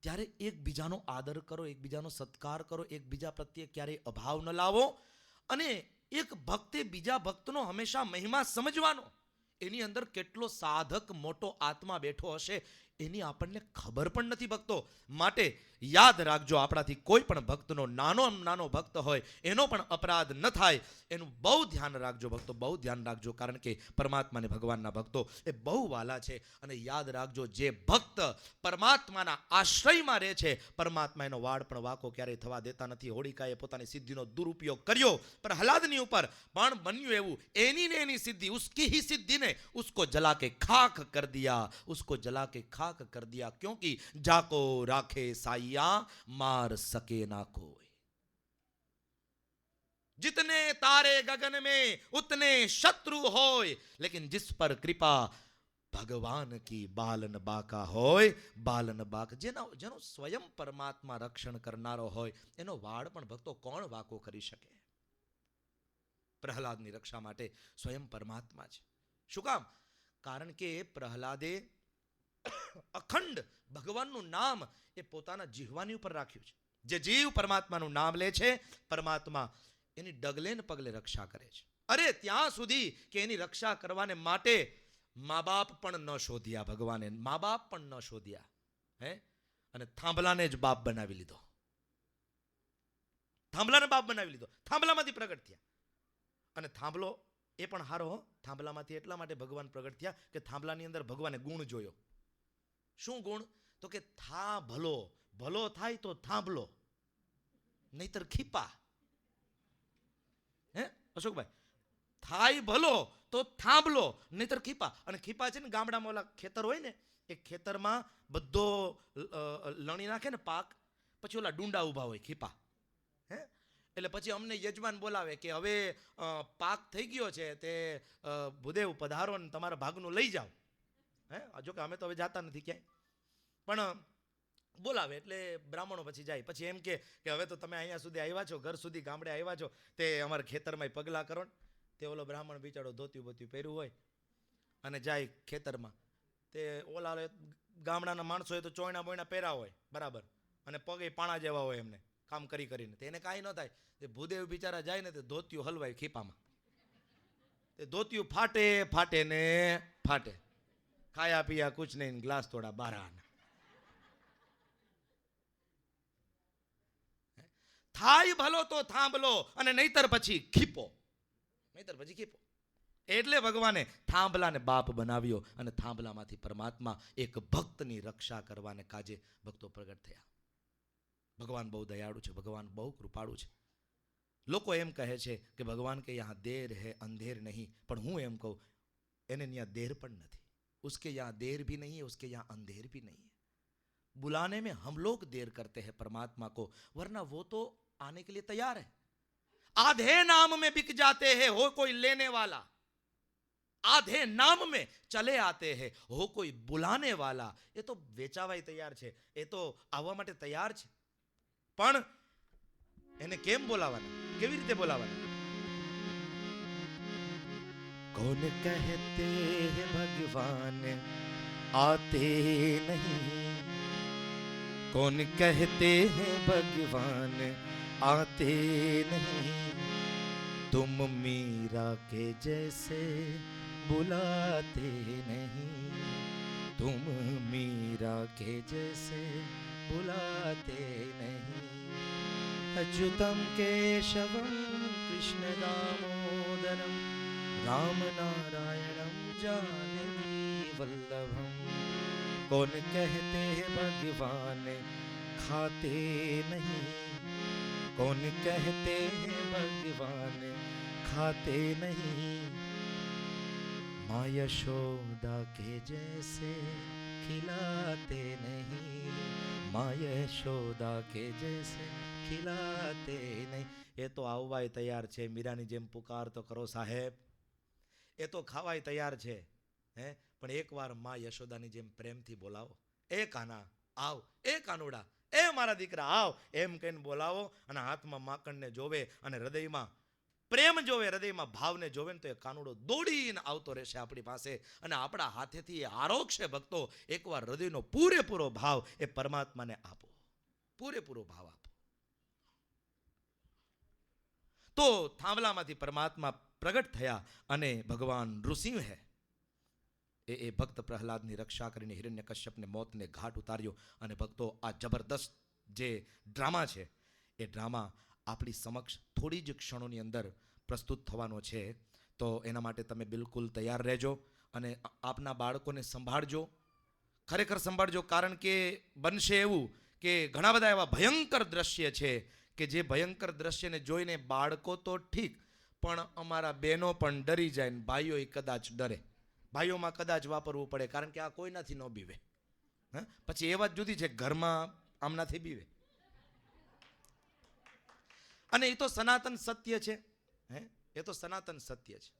ત્યારે એકબીજાનો આદર કરો, એકબીજાનો સત્કાર કરો, એકબીજા પ્રત્યે ક્યારેય અભાવ ન લાવો. અને એક ભક્તે બીજા ભક્તનો હંમેશા મહિમા સમજવાનો, એની અંદર કેટલો સાધક મોટો આત્મા બેઠો હશે એની આપણને ખબર પણ નથી ભક્તો. માટે યાદ રાખજો, આપણાથી કોઈ પણ ભક્તનો નાનો ભક્ત હોય એનો પણ અપરાધ ન થાય એનું બહુ ધ્યાન રાખજો ભક્તો, બહુ ધ્યાન રાખજો. કારણ કે પરમાત્માને ભગવાનના ભક્તો એ બહુ વાલા છે. અને યાદ રાખજો, જે ભક્ત પરમાત્માના આશ્રયમાં રહે છે, પરમાત્મા એનો વાળ પણ વાંકો ક્યારેય થવા દેતા નથી. હોળિકાએ પોતાની સિદ્ધિનો દુરુપયોગ કર્યો પ્રહલાદની ઉપર, પણ બન્યું એવું, એની ને એની સિદ્ધિ, उसकी ही सिद्धि ने उसको जला के खाक कर दिया, उसको जला के खाक कर दिया, क्योंकि जाको राखे साइया मार सके ना कोई. जितने तारे गगन में उतने शत्रु होय, लेकिन जिस पर कृपा ભગવાન કી બાલન બાકા હોય, બાલન બાક, જેનો સ્વયં પરમાત્મા રક્ષણ કરનારો હોય એનો વાળ પણ ભક્તો કોણ વાકો કરી શકે? પ્રહલાદની રક્ષા માટે સ્વયં પરમાત્મા છે. શું કામ? કારણ કે પ્રહલાદે અખંડ ભગવાનનું નામ એ પોતાના જીહવાની ઉપર રાખ્યું છે. જે જીવ પરમાત્માનું નામ લે છે, પરમાત્મા એની ડગલે ને પગલે રક્ષા કરે છે. અરે ત્યાં સુધી કે એની રક્ષા કરવાને માટે મા બાપ પણ ન શોધ્યા ભગવાને, મા બાપ પણ ન શોધ્યા, હે, અને થાંભલાને જ બાપ બનાવી લીધો. થાંભલાને બાપ બનાવી લીધો, થાંભલામાંથી પ્રગટ થયા. અને થાંભલો એ પણ હારો, થાંભલામાંથી એટલા માટે ભગવાન પ્રગટ થયા કે થાંભલાની અંદર ભગવાને ગુણ જોયો. શું ગુણ? તો કે થા ભલો, ભલો થાય તો થાંભલો, નહીતર ખીપા. હે અશોકભાઈ, થાય ભલો તો થાંભલો, નહીતર ખીપા. અને ખીપા છે ને, ગામડામાં ઓલા ખેતર હોય ને, એ ખેતરમાં બધો લણી નાખે ને પાક, પછી ઓલા ડુંડા ઊભા હોય ખીપા. હે એટલે પછી અમને યજમાન બોલાવે કે હવે પાક થઈ ગયો છે, તે ભૂદેવ પધારો ને તમારા ભાગનું લઈ જાઓ. હે જો કે અમે તો હવે જાતા નથી ક્યાંય, પણ બોલાવે એટલે બ્રાહ્મણો પછી જાય. પછી એમ કે હવે તો તમે અહીંયા સુધી આવ્યા છો, ઘર સુધી ગામડે આવ્યા છો, તે અમારા ખેતરમાં પગલાં કરો ને. તે ઓલો બ્રાહ્મણ બિચારો ધોત્યું બોત્યું પહેર્યું હોય અને જાય ખેતરમાં. તે ઓલા ગામડાના માણસોએ તો ચોયણા બોયણા પહેર્યા હોય બરાબર, અને પગે પાણા જેવા હોય એમને કામ કરી કરીને. તેને કાંઈ ન થાય. તે ભૂદેવ બિચારા જાય ને તે ધોત્યું હલવાય ખીપામાં. તે ધોત્યું ફાટે ફાટે ને ફાટે. ખાયા પીયા કુછ નહીં, ગ્લાસ થોડા બારા. થાય ભલો તો થાંભલો, અને નહીતર પછી ખીપો, નહીતર પછી ખીપો. એટલે ભગવાને થાંભલાને બાપ બનાવ્યો, અને થાંભલામાંથી પરમાત્મા એક ભક્તની રક્ષા કરવાને કાજે ભક્તો પ્રગટ થયા. ભગવાન બહુ દયાળુ છે, ભગવાન બહુ કૃપાળુ છે. લોકો એમ કહે છે કે ભગવાન કે યહાં દેર હૈ અંધેર નહીં, પણ હું એમ કહું એને ત્યાં દેર પણ નથી. उसके यहाँ देर भी नहीं है, उसके यहाँ अंधेर भी नहीं है. बुलाने में हम लोग देर करते हैं परमात्मा को, वरना वो तो आने के लिए तैयार है. आधे नाम में बिक जाते हैं, हो कोई लेने वाला. आधे नाम में चले आते हैं, हो कोई बुलाने वाला. એ તો વેચાવાય તૈયાર છે, એ તો આવવા માટે તૈયાર છે, પણ એને કેમ બોલાવાના, કેવી રીતે બોલાવાના? कौन कहते हैं भगवान आते नहीं, कौन कहते हैं भगवान आते नहीं, तुम मीरा के जैसे बुलाते नहीं, तुम मीरा के जैसे बुलाते नहीं. अच्युतम केशवम कृष्ण दामोदरम राम नारायणम जानकी वल्लभम. कौन कहते हैं भगवान खाते नहीं, कौन कहते हैं भगवान खाते नहीं, माँ यशोदा के जैसे खिलाते नहीं, माँ यशोदा के जैसे खिलाते नहीं. એ તો આવવાય તૈયાર છે, મીરાની જેમ પુકાર તો કરો સાહેબ. એ તો ખાવાય તૈયાર છે, હે, પણ એકવાર માં યશોદાની જેમ પ્રેમથી બોલાવો. એ કાના આવ, એ કાનુડા, એ મારા દીકરા આવ, એમ કહીને બોલાવો. અને હાથમાં માખણને જોવે અને હૃદયમાં પ્રેમ જોવે, હૃદયમાં ભાવને જોવે ને, તો એ કાનુડો દોડીને આવતો રહેશે આપણી પાસે, અને આપણા હાથેથી એ આરોગશે. ભક્તો, એકવાર હૃદયનો પૂરેપૂરો ભાવ એ પરમાત્માને આપો, પૂરેપૂરો ભાવ આપો. તો થાંભલામાંથી પરમાત્મા પ્રગટ થયા, અને ભગવાન નૃસિંહ હે એ ભક્ત પ્રહલાદની રક્ષા કરીને હિરણ્યકશ્યપને મોતને ઘાટ ઉતાર્યો. અને ભક્તો, આ જબરદસ્ત જે ડ્રામા છે એ ડ્રામા આપણી સમક્ષ થોડી જ ક્ષણોની અંદર પ્રસ્તુત થવાનો છે. તો એના માટે તમે બિલકુલ તૈયાર રહેજો અને આપના બાળકોને સંભાળજો, ખરેખર સંભાળજો. કારણ કે બનશે એવું કે ઘણા બધા એવા ભયંકર દ્રશ્ય છે કે જે ભયંકર દ્રશ્યને જોઈને બાળકો તો ઠીક, પણ અમારા બહેનો પણ ડરી જાય ને ભાઈઓ કદાચ ડરે. ભાઈઓમાં કદાચ વાપરવું પડે, કારણ કે આ કોઈનાથી ન બીવે. હા, પછી એ વાત જુદી છે ઘરમાં આમનાથી બીવે. અને એ તો સનાતન સત્ય છે. એ તો સનાતન સત્ય છે.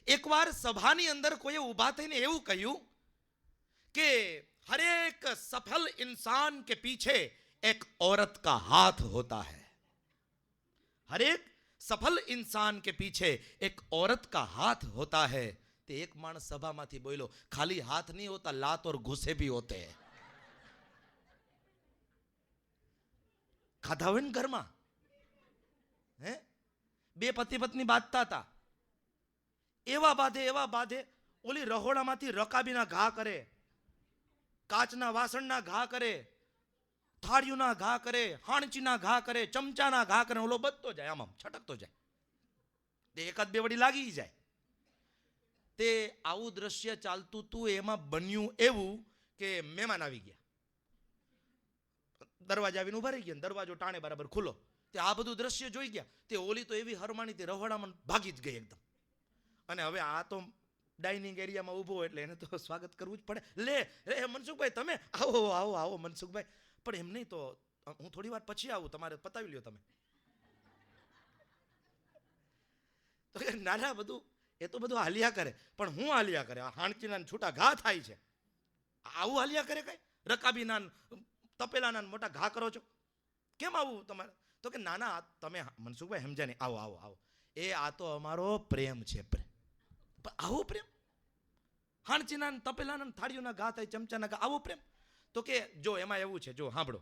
એકવાર સભાની અંદર કોઈએ ઊભા થઈને એવું કહ્યું કે हर एक सफल इंसान के पीछे एक औरत का हाथ होता है. हर एक सफल इंसान के पीछे एक औरत का हाथ होता है. તે એક માણસ સભામાંથી બોલ્યો, ખાલી હાથ નહીં હોતા, લાત और घुसे भी होते हैं. ખાધા હોય ને ઘરમાં, હે, બે પતિ પત્ની બાંધતા હતા, એવા બાંધે ઓલી રહોડામાંથી રકાબીના ઘા કરે, કાચના વાસણના ઘા કરે, થાળીઓના ઘા કરે, હાણચીના ઘા કરે, ચમચાના ઘા કરે. ઓલો બધતો જાય, આમ છટકતો જાય, તે એકાદ બે વડી લાગી જાય. તે આવું દ્રશ્ય ચાલતું હતું. એમાં બન્યું એવું કે મહેમાન આવી ગયા, દરવાજા આવીને ઉભા રહી ગયા, દરવાજો ટાણે બરાબર ખુલ્લો. તે આ બધું દ્રશ્ય જોઈ ગયા. તે ઓલી તો એવી હરમાણી, તે રહોડામાં ભાગી જ ગઈ એકદમ. અને હવે આ તો ડાઇનિંગ એરિયામાં ઊભો એટલે એને તો સ્વાગત કરવું જ પડે. લે મનસુખભાઈ, તમે આવો આવો આવો મનસુખભાઈ. પણ એમ નહીં, તો હું થોડી વાર પછી આવું, તમારે પતાવી લ્યો તમે. તો નાના બધું એ તો બધું હાલ્યા કરે, પણ હું હાલ્યા કરે. આ હાણચીના છૂટા ઘા થાય છે, આવું હાલ્યા કરે કઈ? રકાબીના તપેલાના મોટા ઘા કરો છો, કેમ આવું તમારે? તો કે નાના તમે મનસુખભાઈ સમજ્યા નહીં, આવો આવો આવો. એ આ તો અમારો પ્રેમ છે. આવો પ્રેમ? હાણચીના તપેલાના થાળીઓના ઘા થાય, ચમચાના ઘા, આવો પ્રેમ? તો કે જો એમાં એવું છે, જો સાંભળો,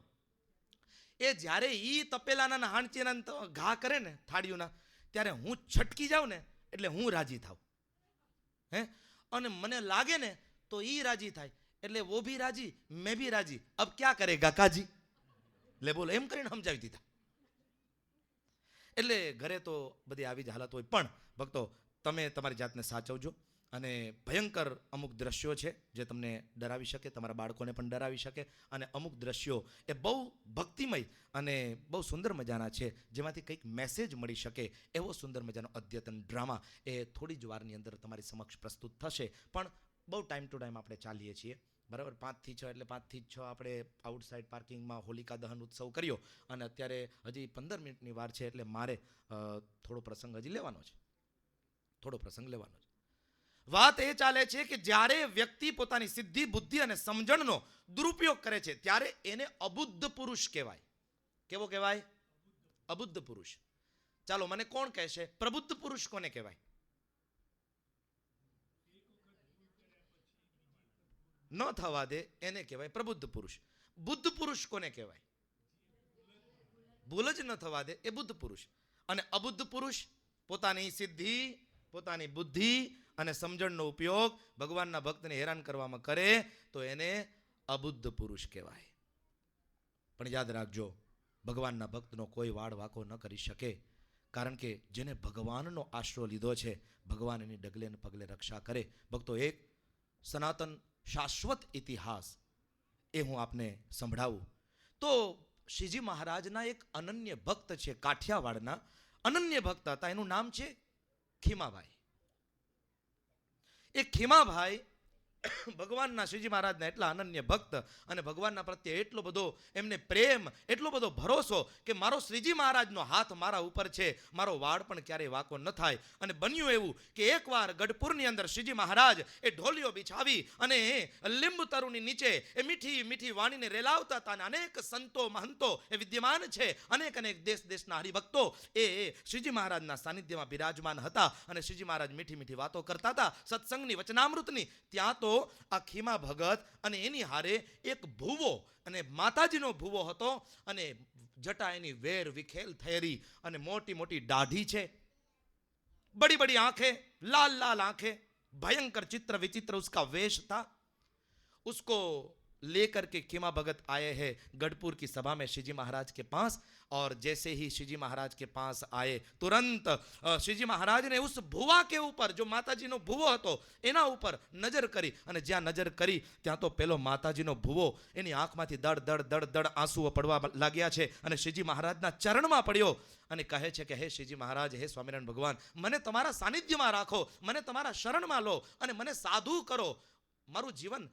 એ જ્યારે ઈ તપેલાના હાણચીના ઘા કરે ને થાળીઓના, ત્યારે હું છટકી જાઉં ને એટલે હું રાજી થાઉં. હે, અને મને લાગે ને તો ઈ રાજી થાય, એટલે વો ભી રાજી, મેં ભી રાજી. અબ ક્યાં કરેગા કાજી? લે બોલો, એમ કરીને સમજાવી દીધા. એટલે ઘરે તો બધી આવી જ હાલત હોય. પણ ભક્તો, તમે તમારી જાતને સાચવજો. અને ભયંકર અમુક દ્રશ્યો છે જે તમને ડરાવી શકે, તમારા બાળકોને પણ ડરાવી શકે. અને અમુક દ્રશ્યો એ બહુ ભક્તિમય અને બહુ સુંદર મજાના છે, જેમાંથી કંઈક મેસેજ મળી શકે એવો સુંદર મજાનો અદ્યતન ડ્રામા એ થોડી જ વારની અંદર તમારી સમક્ષ પ્રસ્તુત થશે. પણ બહુ ટાઈમ ટુ ટાઈમ આપણે ચાલીએ છીએ, બરાબર. 5 થી 6 એટલે 5 થી 6 આપણે આઉટસાઇડ પાર્કિંગમાં હોલિકા દહન ઉત્સવ કર્યો. અને અત્યારે હજી 15 મિનિટની વાર છે, એટલે મારે થોડો પ્રસંગ હજી લેવાનો છે, થોડો પ્રસંગ લેવાનો છે. વાત એ ચાલે છે કે જ્યારે વ્યક્તિ પોતાની સિદ્ધિ, બુદ્ધિ અને સમજણનો દુરુપયોગ કરે છે, ત્યારે એને અબુદ્ધ પુરુષ કહેવાય. કેવો કહેવાય? અબુદ્ધ પુરુષ. ચાલો મને કોણ કહેશે પ્રબુદ્ધ પુરુષ કોને કહેવાય? ન થવા દે એને કહેવાય પ્રબુદ્ધ પુરુષ. બુદ્ધ પુરુષ કોને કહેવાય? ભૂલ જ ન થવા દે એ બુદ્ધ પુરુષ. અને અબુદ્ધ પુરુષ પોતાની સિદ્ધિ, પોતાની બુદ્ધિ અને સમજણનો ઉપયોગ ભગવાનના ભક્તને હેરાન કરવામાં કરે તો એને અબુદ્ધ પુરુષ કહેવાય. પણ યાદ રાખજો, ભગવાનના ભક્તનો કોઈ વાળ વાંકો ન કરી શકે, કારણ કે જેને ભગવાનનો આશરો લીધો છે, ભગવાન એની ડગલે ને પગલે રક્ષા કરે. ભક્તો, એક સનાતન શાશ્વત ઇતિહાસ એ હું આપને સંભળાવું. તો શ્રીજી મહારાજના એક અનન્ય ભક્ત છે, કાઠિયાવાડના અનન્ય ભક્ત હતા. એનું નામ છે ખીમાભાઈ. એ ખીમાભાઈ ભગવાનના, શ્રીજી મહારાજના એટલા અનન્ય ભક્ત અને ભગવાનના પ્રત્યે એટલો બધો એમને પ્રેમ, એટલો બધો ભરોસો કે મારો શ્રીજી મહારાજનો હાથ મારા ઉપર છે, મારો વાળ પણ ક્યારેય વાંકો ન થાય. અને બન્યું એવું કે એકવાર ગઢપુરની અંદર શ્રીજી મહારાજ એ ઢોલિયો બિછાવી અને લીંબ તરુની નીચે એ મીઠી મીઠી વાણીને રેલાવતા હતા. અને અનેક સંતો મહંતો એ વિદ્યમાન છે, અનેક દેશ દેશના હરિભક્તો એ શ્રીજી મહારાજના સાનિધ્યમાં બિરાજમાન હતા. અને શ્રીજી મહારાજ મીઠી મીઠી વાતો કરતા હતા, સત્સંગની, વચનામૃતની. ત્યાં તો આ ખીમા ભગત અને એની હારે એક ભૂવો, અને માતાજીનો ભૂવો હતો, અને જટા એની વેર વિખેલ થયેલી, અને મોટી મોટી દાઢી છે, બડી બડી આંખે, લાલ લાલ આંખે, भयंकर चित्र विचित्र उसका वेश था। उसको लेकर के खीमा भगत आए हैं गढ़पुर की सभा में श्रीजी महाराज के पास। और जैसे ही श्रीजी महाराज के पास आए तुरंत श्रीजी महाराज ने उस भुवा के ऊपर, जो माताजीનો ભુવો હતો એના ઉપર નજર કરી, અને જ્યાં નજર કરી ત્યાં તો પેલો માતાજીનો ભુવો એની આંખમાંથી દડ દડ દડ દડ આંસુઓ પડવા લાગ્યા છે અને શ્રીજી મહારાજના ચરણમાં પડ્યો અને કહે છે કે હે શ્રીજી મહારાજ, હે સ્વામિનારાયણ ભગવાન, મને તમારા સાનિધ્યમાં રાખો, મને તમારા શરણમાં લો અને મને સાધુ કરો, મારું જીવન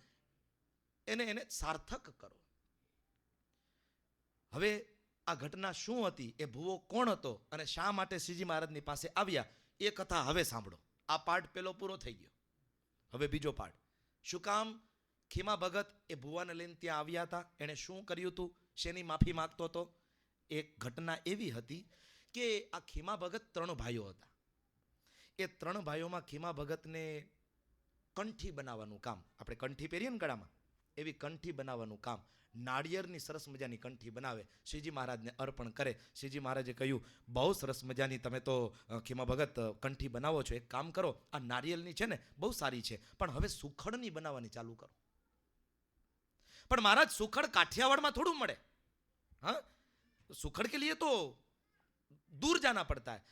એને સાર્થક કરો. હવે આ ઘટના શું હતી, એ ભુવો કોણ હતો અને શા માટે શ્રીજી મહારાજની પાસે આવ્યા, એ કથા હવે સાંભળો. આ પાઠ પેલો પૂરો થઈ ગયો. હવે બીજો પાઠ. શું કામ ખીમા ભગત એ ભુવાને લઈને ત્યાં આવ્યા હતા, એણે શું કર્યું હતું, શેની માફી માંગતો હતો? એક ઘટના એવી હતી કે આ ખીમા ભગત 3 ભાઈઓ હતા. એ 3 ભાઈઓમાં ખીમા ભગતને કંઠી બનાવવાનું કામ, આપણે કંઠી પહેરીએ ને ગળામાં, એવી કંઠી બનાવવાનું કામ, નાળિયેરની સરસ મજાની કંઠી બનાવે, શ્રીજી મહારાજને અર્પણ કરે. શ્રીજી મહારાજે કહ્યું, બહુ સરસ મજાની તમે તો ખીમા ભગત કંઠી બનાવો છો, એક કામ કરો, આ નારિયેલની છે ને બહુ સારી છે, પણ હવે સુખડની બનાવવાની ચાલુ કરો. પણ મહારાજ, સુખડ કાઠિયાવાડમાં થોડું મળે, હા, सुखड़ के लिए तो दूर जाना पड़ता है.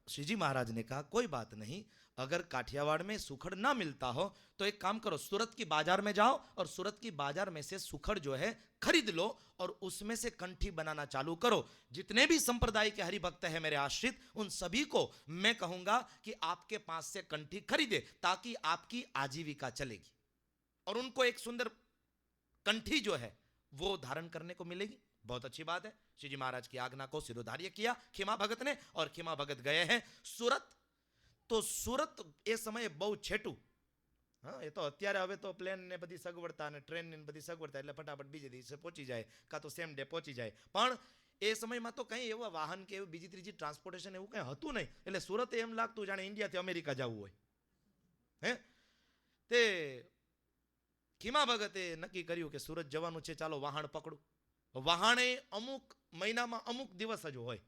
श्रीजी महाराज ने कहा कोई बात नहीं, अगर काठियावाड़ में सुखड़ ना मिलता हो तो एक काम करो, सूरत की बाजार में जाओ और सूरत की बाजार में से सुखड़ जो है खरीद लो और उसमें से कंठी बनाना चालू करो. जितने भी संप्रदाय के हरिभक्त हैं मेरे आश्रित, उन सभी को मैं कहूंगा कि आपके पास से कंठी खरीदे ताकि आपकी आजीविका चलेगी और उनको एक सुंदर कंठी जो है वो धारण करने को मिलेगी. बहुत अच्छी बात है. श्रीजी महाराज की आज्ञा को सिरोधार्य किया खीमा भगत ने और खीमा भगत गए हैं सूरत. तो सूरत એ સમયે બહુ છેટું, હા, એ તો અત્યારે હવે તો પ્લેન ને બધી સગવડતા અને ટ્રેન ને બધી સગવડતા એટલે ફટાફટ બીજે દિવસે પહોંચી જાય, કાં તો સેમ ડે પહોંચી જાય. પણ એ સમયમાં તો કંઈ એવા વાહન કે એવું બીજી ત્રીજી ટ્રાન્સપોર્ટેશન એવું કંઈ હતું નહીં. એટલે સુરત એમ લાગતું જાણે ઇન્ડિયાથી અમેરિકા જવું હોય. હે, તે ખીમા ભગતે નક્કી કર્યું કે સુરત જવાનું છે, ચાલો વાહન પકડું. વહાણે અમુક મહિનામાં અમુક દિવસ જ હોય,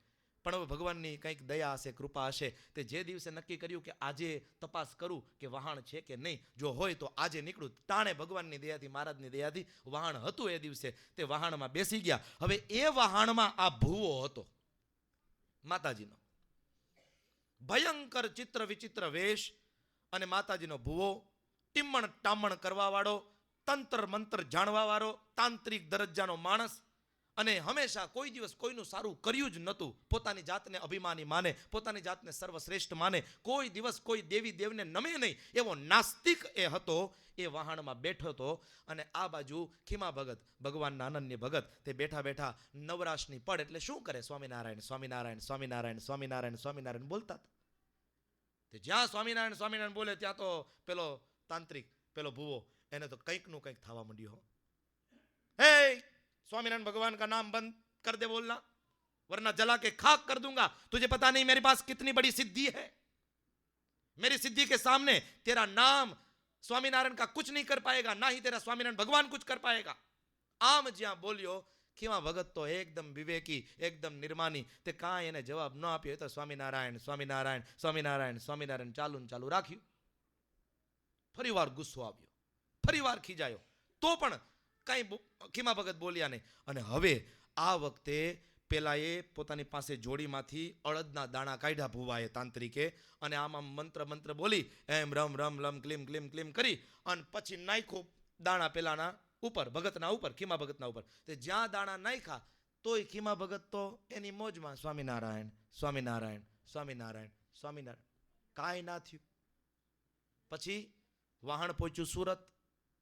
પણ હવે ભગવાનની કંઈક દયા હશે, કૃપા હશે, તે જે દિવસે નક્કી કર્યું કે આજે તપાસ કરું કે વહાણ છે કે નહીં, જો હોય તો આજે નીકળું. ટાણે ભગવાનની દયાથી, મહારાજની દયાથી વહાણ હતું એ દિવસે, તે વહાણમાં બેસી ગયા. હવે એ વહાણમાં આ ભૂવો હતો માતાજીનો, ભયંકર ચિત્ર વિચિત્ર વેશ અને માતાજીનો ભૂવો, ટીમણ ટામણ કરવા વાળો, તંત્ર મંત્ર જાણવા વાળો, તાંત્રિક દરજ્જાનો માણસ, અને હંમેશા કોઈ દિવસ કોઈનું સારું કર્યું જ નહોતું. પોતાની જાતને અભિમાની માને, પોતાની જાતને સર્વશ્રેષ્ઠ માને, કોઈ દિવસ કોઈ દેવી દેવને નમે નહીં, એવો નાસ્તિક એ હતો. એ વહાણમાં બેઠો હતો અને આ બાજુ ખીમા ભગત, ભગવાનના અનન્ય ભગત, તે બેઠા બેઠા નવરાશની પડ એટલે શું કરે, સ્વામિનારાયણ સ્વામિનારાયણ સ્વામિનારાયણ સ્વામિનારાયણ સ્વામિનારાયણ બોલતા હતા. તે જ્યાં સ્વામિનારાયણ સ્વામિનારાયણ બોલે ત્યાં તો પેલો તાંત્રિક, પેલો ભૂવો, એને તો કંઈકનું કંઈક થવા માંડ્યું. હે, स्वामीनारायण भगवान का नाम बंद कर दे बोलना, वरना जला के खाक कर दूंगा. तुझे पता नहीं मेरे पास कितनी बड़ी सिद्धि है. मेरी सिद्धि के सामने तेरा नाम स्वामीनारायण का कुछ नहीं कर पाएगा, ना ही तेरा स्वामीनारायण भगवान कुछ कर पाएगा. आम ज्यां बोलियो खीमा भगत तो एकदम विवेकी, एकदम निर्मानी, ते कांई एने जवाब न आप्यो तो स्वामीनारायण स्वामीनारायण स्वामीनारायण स्वामीनारायण चालू ने चालू राख्યું. ફરીવાર ગુસ્સો આવ્યો, ફરીવાર ખીજાયો, તો પણ કાંઈ ખીમા ભગત બોલ્યા નહીં. અને હવે આ વખતે પેલાએ પોતાની પાસે જોડીમાંથી અડદના દાણા કાઢ્યા ભુવાએ, તાંત્રિકે, અને આમાં મંત્ર બોલી એમ રમ રમ લમ ક્લીમ ક્લીમ ક્લીમ કરી અને પછી નાખ્યું દાણા પેલાના ઉપર, ભગતના ઉપર, ખીમા ભગતના ઉપર. તે જ્યાં દાણા નાખ્યા તોય ખીમા ભગત તો એની મોજમાં સ્વામિનારાયણ સ્વામિનારાયણ સ્વામિનારાયણ સ્વામિનારાયણ, કાંઈ ના થયું. પછી વાહણ પહોંચ્યું સુરત.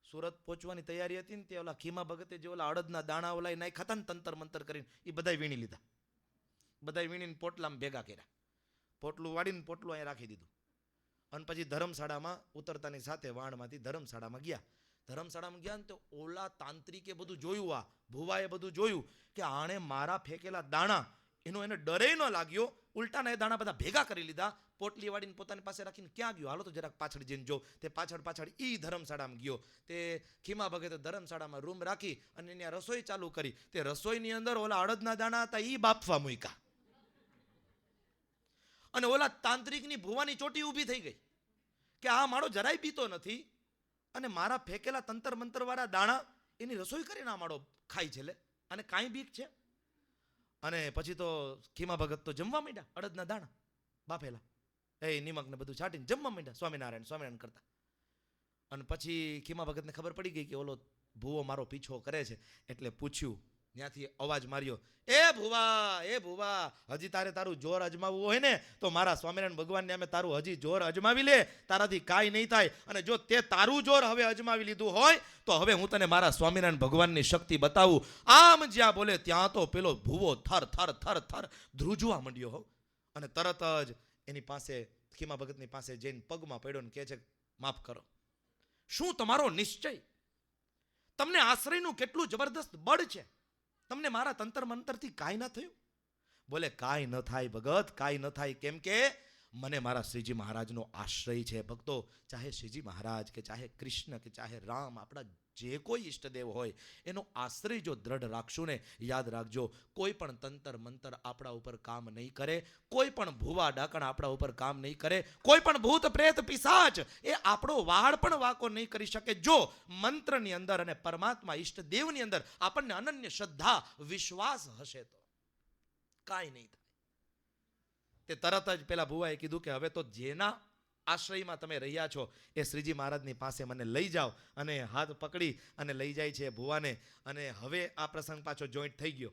સુરત પહોંચવાની તૈયારી હતી ને તે ઓલા ખીમા ભગતે જે ઓલા અડદના દાણા ઓલા નાખ્યા હતા ને તંતર મંતર કરીને, એ બધાય વીણી લીધા. બધાય વીણીને પોટલામાં ભેગા કર્યા, પોટલું વાળીને પોટલું અહીંયા રાખી દીધું. અને પછી ધર્મશાળામાં ઉતરતાની સાથે વાણમાંથી ધર્મશાળામાં ગયા. ધર્મશાળામાં ગયા ને તો ઓલા તાંત્રિકે બધું જોયું, આ ભુવાએ બધું જોયું કે આણે મારા ફેંકેલા દાણા, એનો એને ડરે ન લાગ્યો, ઉલટાના એ દાણા બધા ભેગા કરી લીધા, પોટલી વાળીને પોતાની પાસે રાખીને ક્યાં ગયો, હાલો તો જરાક પાછળ જઈને જો. તે પાછળ ઈ ધર્મશાળામાં ગયો. તે ખીમા ભગતે ધર્મશાળામાં રૂમ રાખી અને ત્યાં રસોઈ ચાલુ કરી. તે રસોઈની અંદર ઓલા અડદના દાણા હતા ઈ બાફવા મૂક્યા. અને ઓલા તાંત્રિકની ભુવાની ચોટી ઊભી થઈ ગઈ કે આ માળો જરાય પીતો નથી અને મારા ફેંકેલા તંતર મંતર વાળા દાણા એની રસોઈ કરીને આ માળો ખાય છે લે, અને કાંઈ બીક છે? અને પછી તો ખીમા ભગત તો જમવા માંડ્યા, અડદના દાણા બાફેલા એ નિમક ને બધું છાંટીને જમવા માંડ્યા, સ્વામિનારાયણ સ્વામિનારાયણ કરતા. અને પછી ખીમા ભગતને ખબર પડી ગઈ કે ઓલો ભૂવો મારો પીછો કરે છે, એટલે પૂછ્યું, ત્યાંથી અવાજ માર્યો, એ ભુવા, હજી તારું જોર અજમાવવું હોય ને તો મારા સ્વામિનારાયણ ભગવાનને અમે તારું હજી જોર અજમાવી લે, તારાથી કાંઈ નહીં થાય. અને જો તે તારું જોર હવે અજમાવી લીધું હોય તો હવે હું તને મારા સ્વામિનારાયણ ભગવાનની શક્તિ બતાવું. આમ જ્યાં બોલે ત્યાં તો પેલો ભૂવો થર થર થર થર ધ્રુજવા માંડ્યો હો. અને તરત જ એની પાસે ખીમા ભગતની પાસે જઈને પગમાં પડ્યો ને કહે છે, માફ કરો, શું તમારો નિશ્ચય? તમને આશ્રયનું કેટલું જબરદસ્ત બળ છે, તમને મારા તંતર મંતરથી કાંઈ ન થયું? બોલે, કાંઈ ન થાય ભગત, કાંઈ ન થાય, કેમ કે મને મારા શ્રીજી મહારાજનો આશ્રય છે. ભક્તો, ચાહે શ્રીજી મહારાજ કે ચાહે કૃષ્ણ કે ચાહે રામ, આપણા જે કોઈ ઈષ્ટદેવ હોય એનો આશ્રય જો દ્રઢ રાખશું ને, યાદ રાખજો, કોઈ પણ તંતર મંતર આપણા ઉપર કામ નહીં કરે, કોઈ પણ ભૂવા ડાકણ આપણા ઉપર કામ નહીં કરે, કોઈ પણ ભૂત પ્રેત પિશાચ એ આપણો વાળ પણ વાકો નહીં કરી શકે, જો મંત્રની અંદર અને પરમાત્મા ઈષ્ટદેવની અંદર આપણને અનન્ય શ્રદ્ધા વિશ્વાસ હશે તો કાંઈ નહીં થાય. તે તરત જ પેલા ભુવાએ કીધું કે હવે તો જેના આશ્રયમાં તમે રહ્યા છો એ શ્રીજી મહારાજની પાસે મને લઈ જાઓ. અને હાથ પકડી અને લઈ જાય છે ભુવાને. અને હવે આ પ્રસંગ પાછો જોઈન્ટ થઈ ગયો.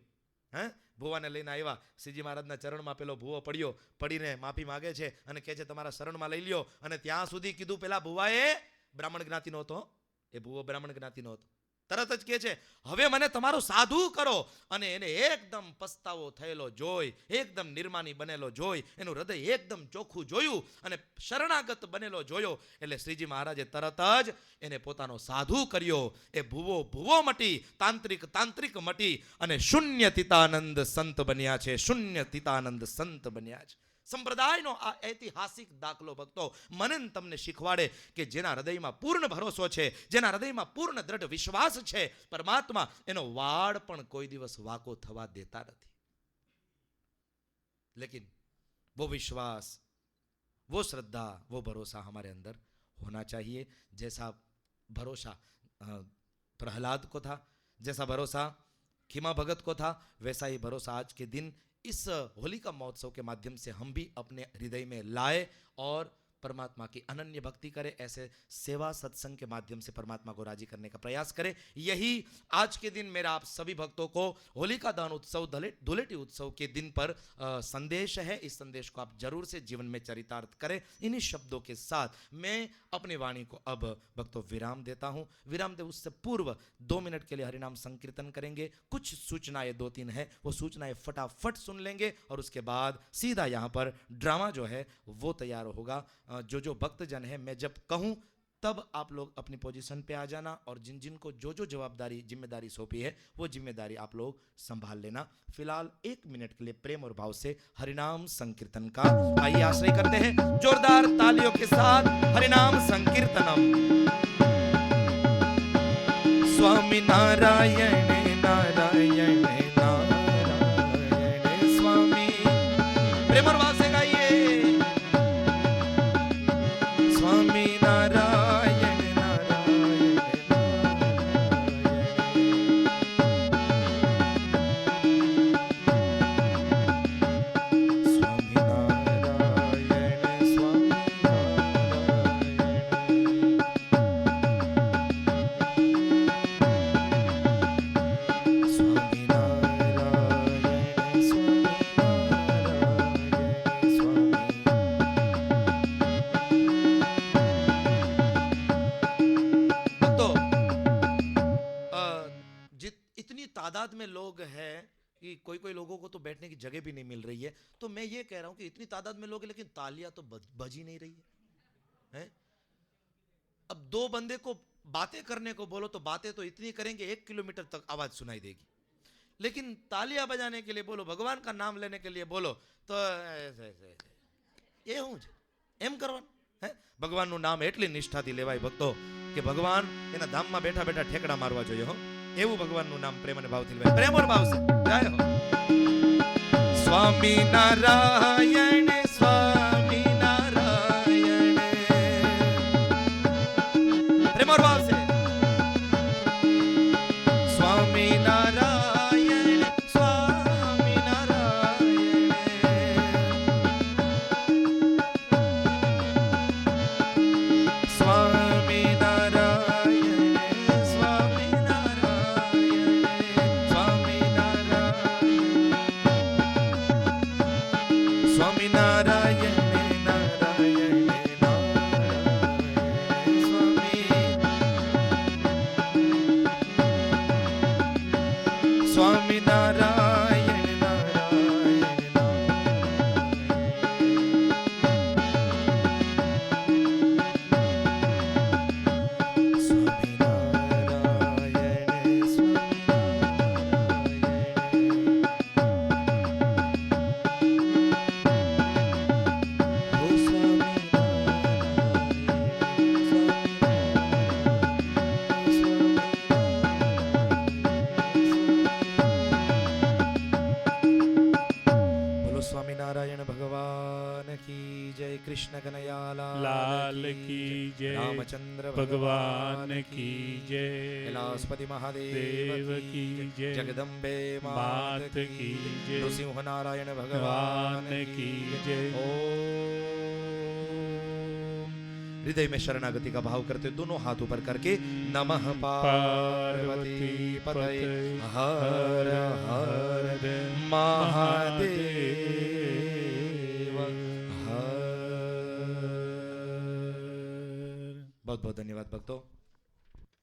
ભુવાને લઈને આવ્યા, શ્રીજી મહારાજના ચરણમાં પેલો ભુવો પડ્યો, પડીને માફી માગે છે અને કહે છે તમારા શરણમાં લઈ લ્યો. અને ત્યાં સુધી કીધું પેલા ભુવાએ, બ્રાહ્મણ જ્ઞાતિનો હતો એ ભુવો, બ્રાહ્મણ જ્ઞાતિનો હતો. તરત જ કહે છે, હવે મને તમારું સાધુ કરો. અને એને એકદમ પસ્તાવો થયેલો જોઈ, એકદમ નિર્માની બનેલો જોઈ, એનું હૃદય એકદમ ચોખ્ખું જોયું અને શરણાગત બનેલો જોયો. એટલે શ્રીજી મહારાજે તરત જ એને પોતાનો સાધુ કર્યો. એ ભુવો મટી, તાંત્રિક મટી અને શૂન્ય તિતાનંદ સંત બન્યા છે, શૂન્ય તિતાનંદ સંત બન્યા છે. સંપ્રદાયનો આ ઐતિહાસિક દાખલો ભક્તો મને તમને શીખવાડે કે જેના હૃદયમાં પૂર્ણ ભરોસો છે, જેના હૃદયમાં પૂર્ણ દ્રઢ વિશ્વાસ છે પરમાત્મા, એનો વાળ પણ કોઈ દિવસ વાકો થવા દેતા નથી. लेकिन वो विश्वास, वो श्रद्धा, वो भरोसा हमारे अंदर होना चाहिए. जैसा भरोसा प्रहलाद को था, जैसा भरोसा खीमा भगत को था, वैसा ही भरोसा आज के दिन इस होलिका महोत्सव के माध्यम से हम भी अपने हृदय में लाए और परमात्मा की अनन्य भक्ति करें. ऐसे सेवा सत्संग के माध्यम से परमात्मा को राजी करने का प्रयास करें. यही आज के दिन मेरा आप सभी भक्तों को होलिका दहन उत्सव, धुलेटी उत्सव के दिन पर संदेश है. इस संदेश को आप जरूर से जीवन में चरितार्थ करें. इन्हीं शब्दों के साथ मैं अपनी वाणी को अब भक्तों विराम देता हूं. विराम दे उससे पूर्व 2 मिनट के लिए हरिनाम संकीर्तन करेंगे. कुछ सूचनाएं 2-3 है, वो सूचनाएं फटाफट सुन लेंगे और उसके बाद सीधा यहाँ पर ड्रामा जो है वो तैयार होगा. जो भक्तजन है, मैं जब कहूं तब आप लोग अपनी पोजीशन पे आ जाना और जिन जिन को जो जिम्मेदारी सौंपी है वो जिम्मेदारी आप लोग संभाल लेना. फिलहाल 1 मिनट के लिए प्रेम और भाव से हरिनाम संकीर्तन का आइए आश्रय करते हैं. जोरदार तालियों के साथ हरिनाम संकीर्तनम. स्वामी नारायण नारायण नारायण स्वामी. प्रेम और भाव से गाइए. स्वामी नारायण नारायण स्वामी नारायण स्वामी तादाद में लोग हैं कि कोई लोगों को तो बैठने की जगह भी नहीं मिल रही है. तो मैं ये कह रहा हूं कि इतनी तादाद में लोग हैं लेकिन तालियां तो बज ही नहीं रही है. अब 2 बंदे को बातें करने को बोलो तो बातें तो इतनी करेंगे 1 किलोमीटर तक आवाज सुनाई देगी, लेकिन तालियां बजाने के लिए बोलो, भगवान का नाम लेने के लिए बोलो तो ये हूं एम करवान है. भगवान નું નામ એટલી નિષ્ઠાથી લેવાય ભક્તો કે ભગવાન એના ધામમાં બેઠા બેઠા ઠેકડા મારવા જોઈએ. હો, એવું ભગવાનનું નામ પ્રેમ અને ભાવથી લેવાય. પ્રેમ और भाव से जय हो. स्वामी नारायण स्वामी नारायण कृष्ण कन्हैया लाल की जय। रामचंद्र भगवान की जय। कैलाशपति महादेव देव की जय। जगदम्बे मात की जय। नृसिंह नारायण भगवान भगवान की जय। हृदय में शरणागति का भाव करते दोनों हाथ ऊपर करके नमः पार्वती पतये हर हर महादेव हर। बहुत बहुत धन्यवाद भक्तों।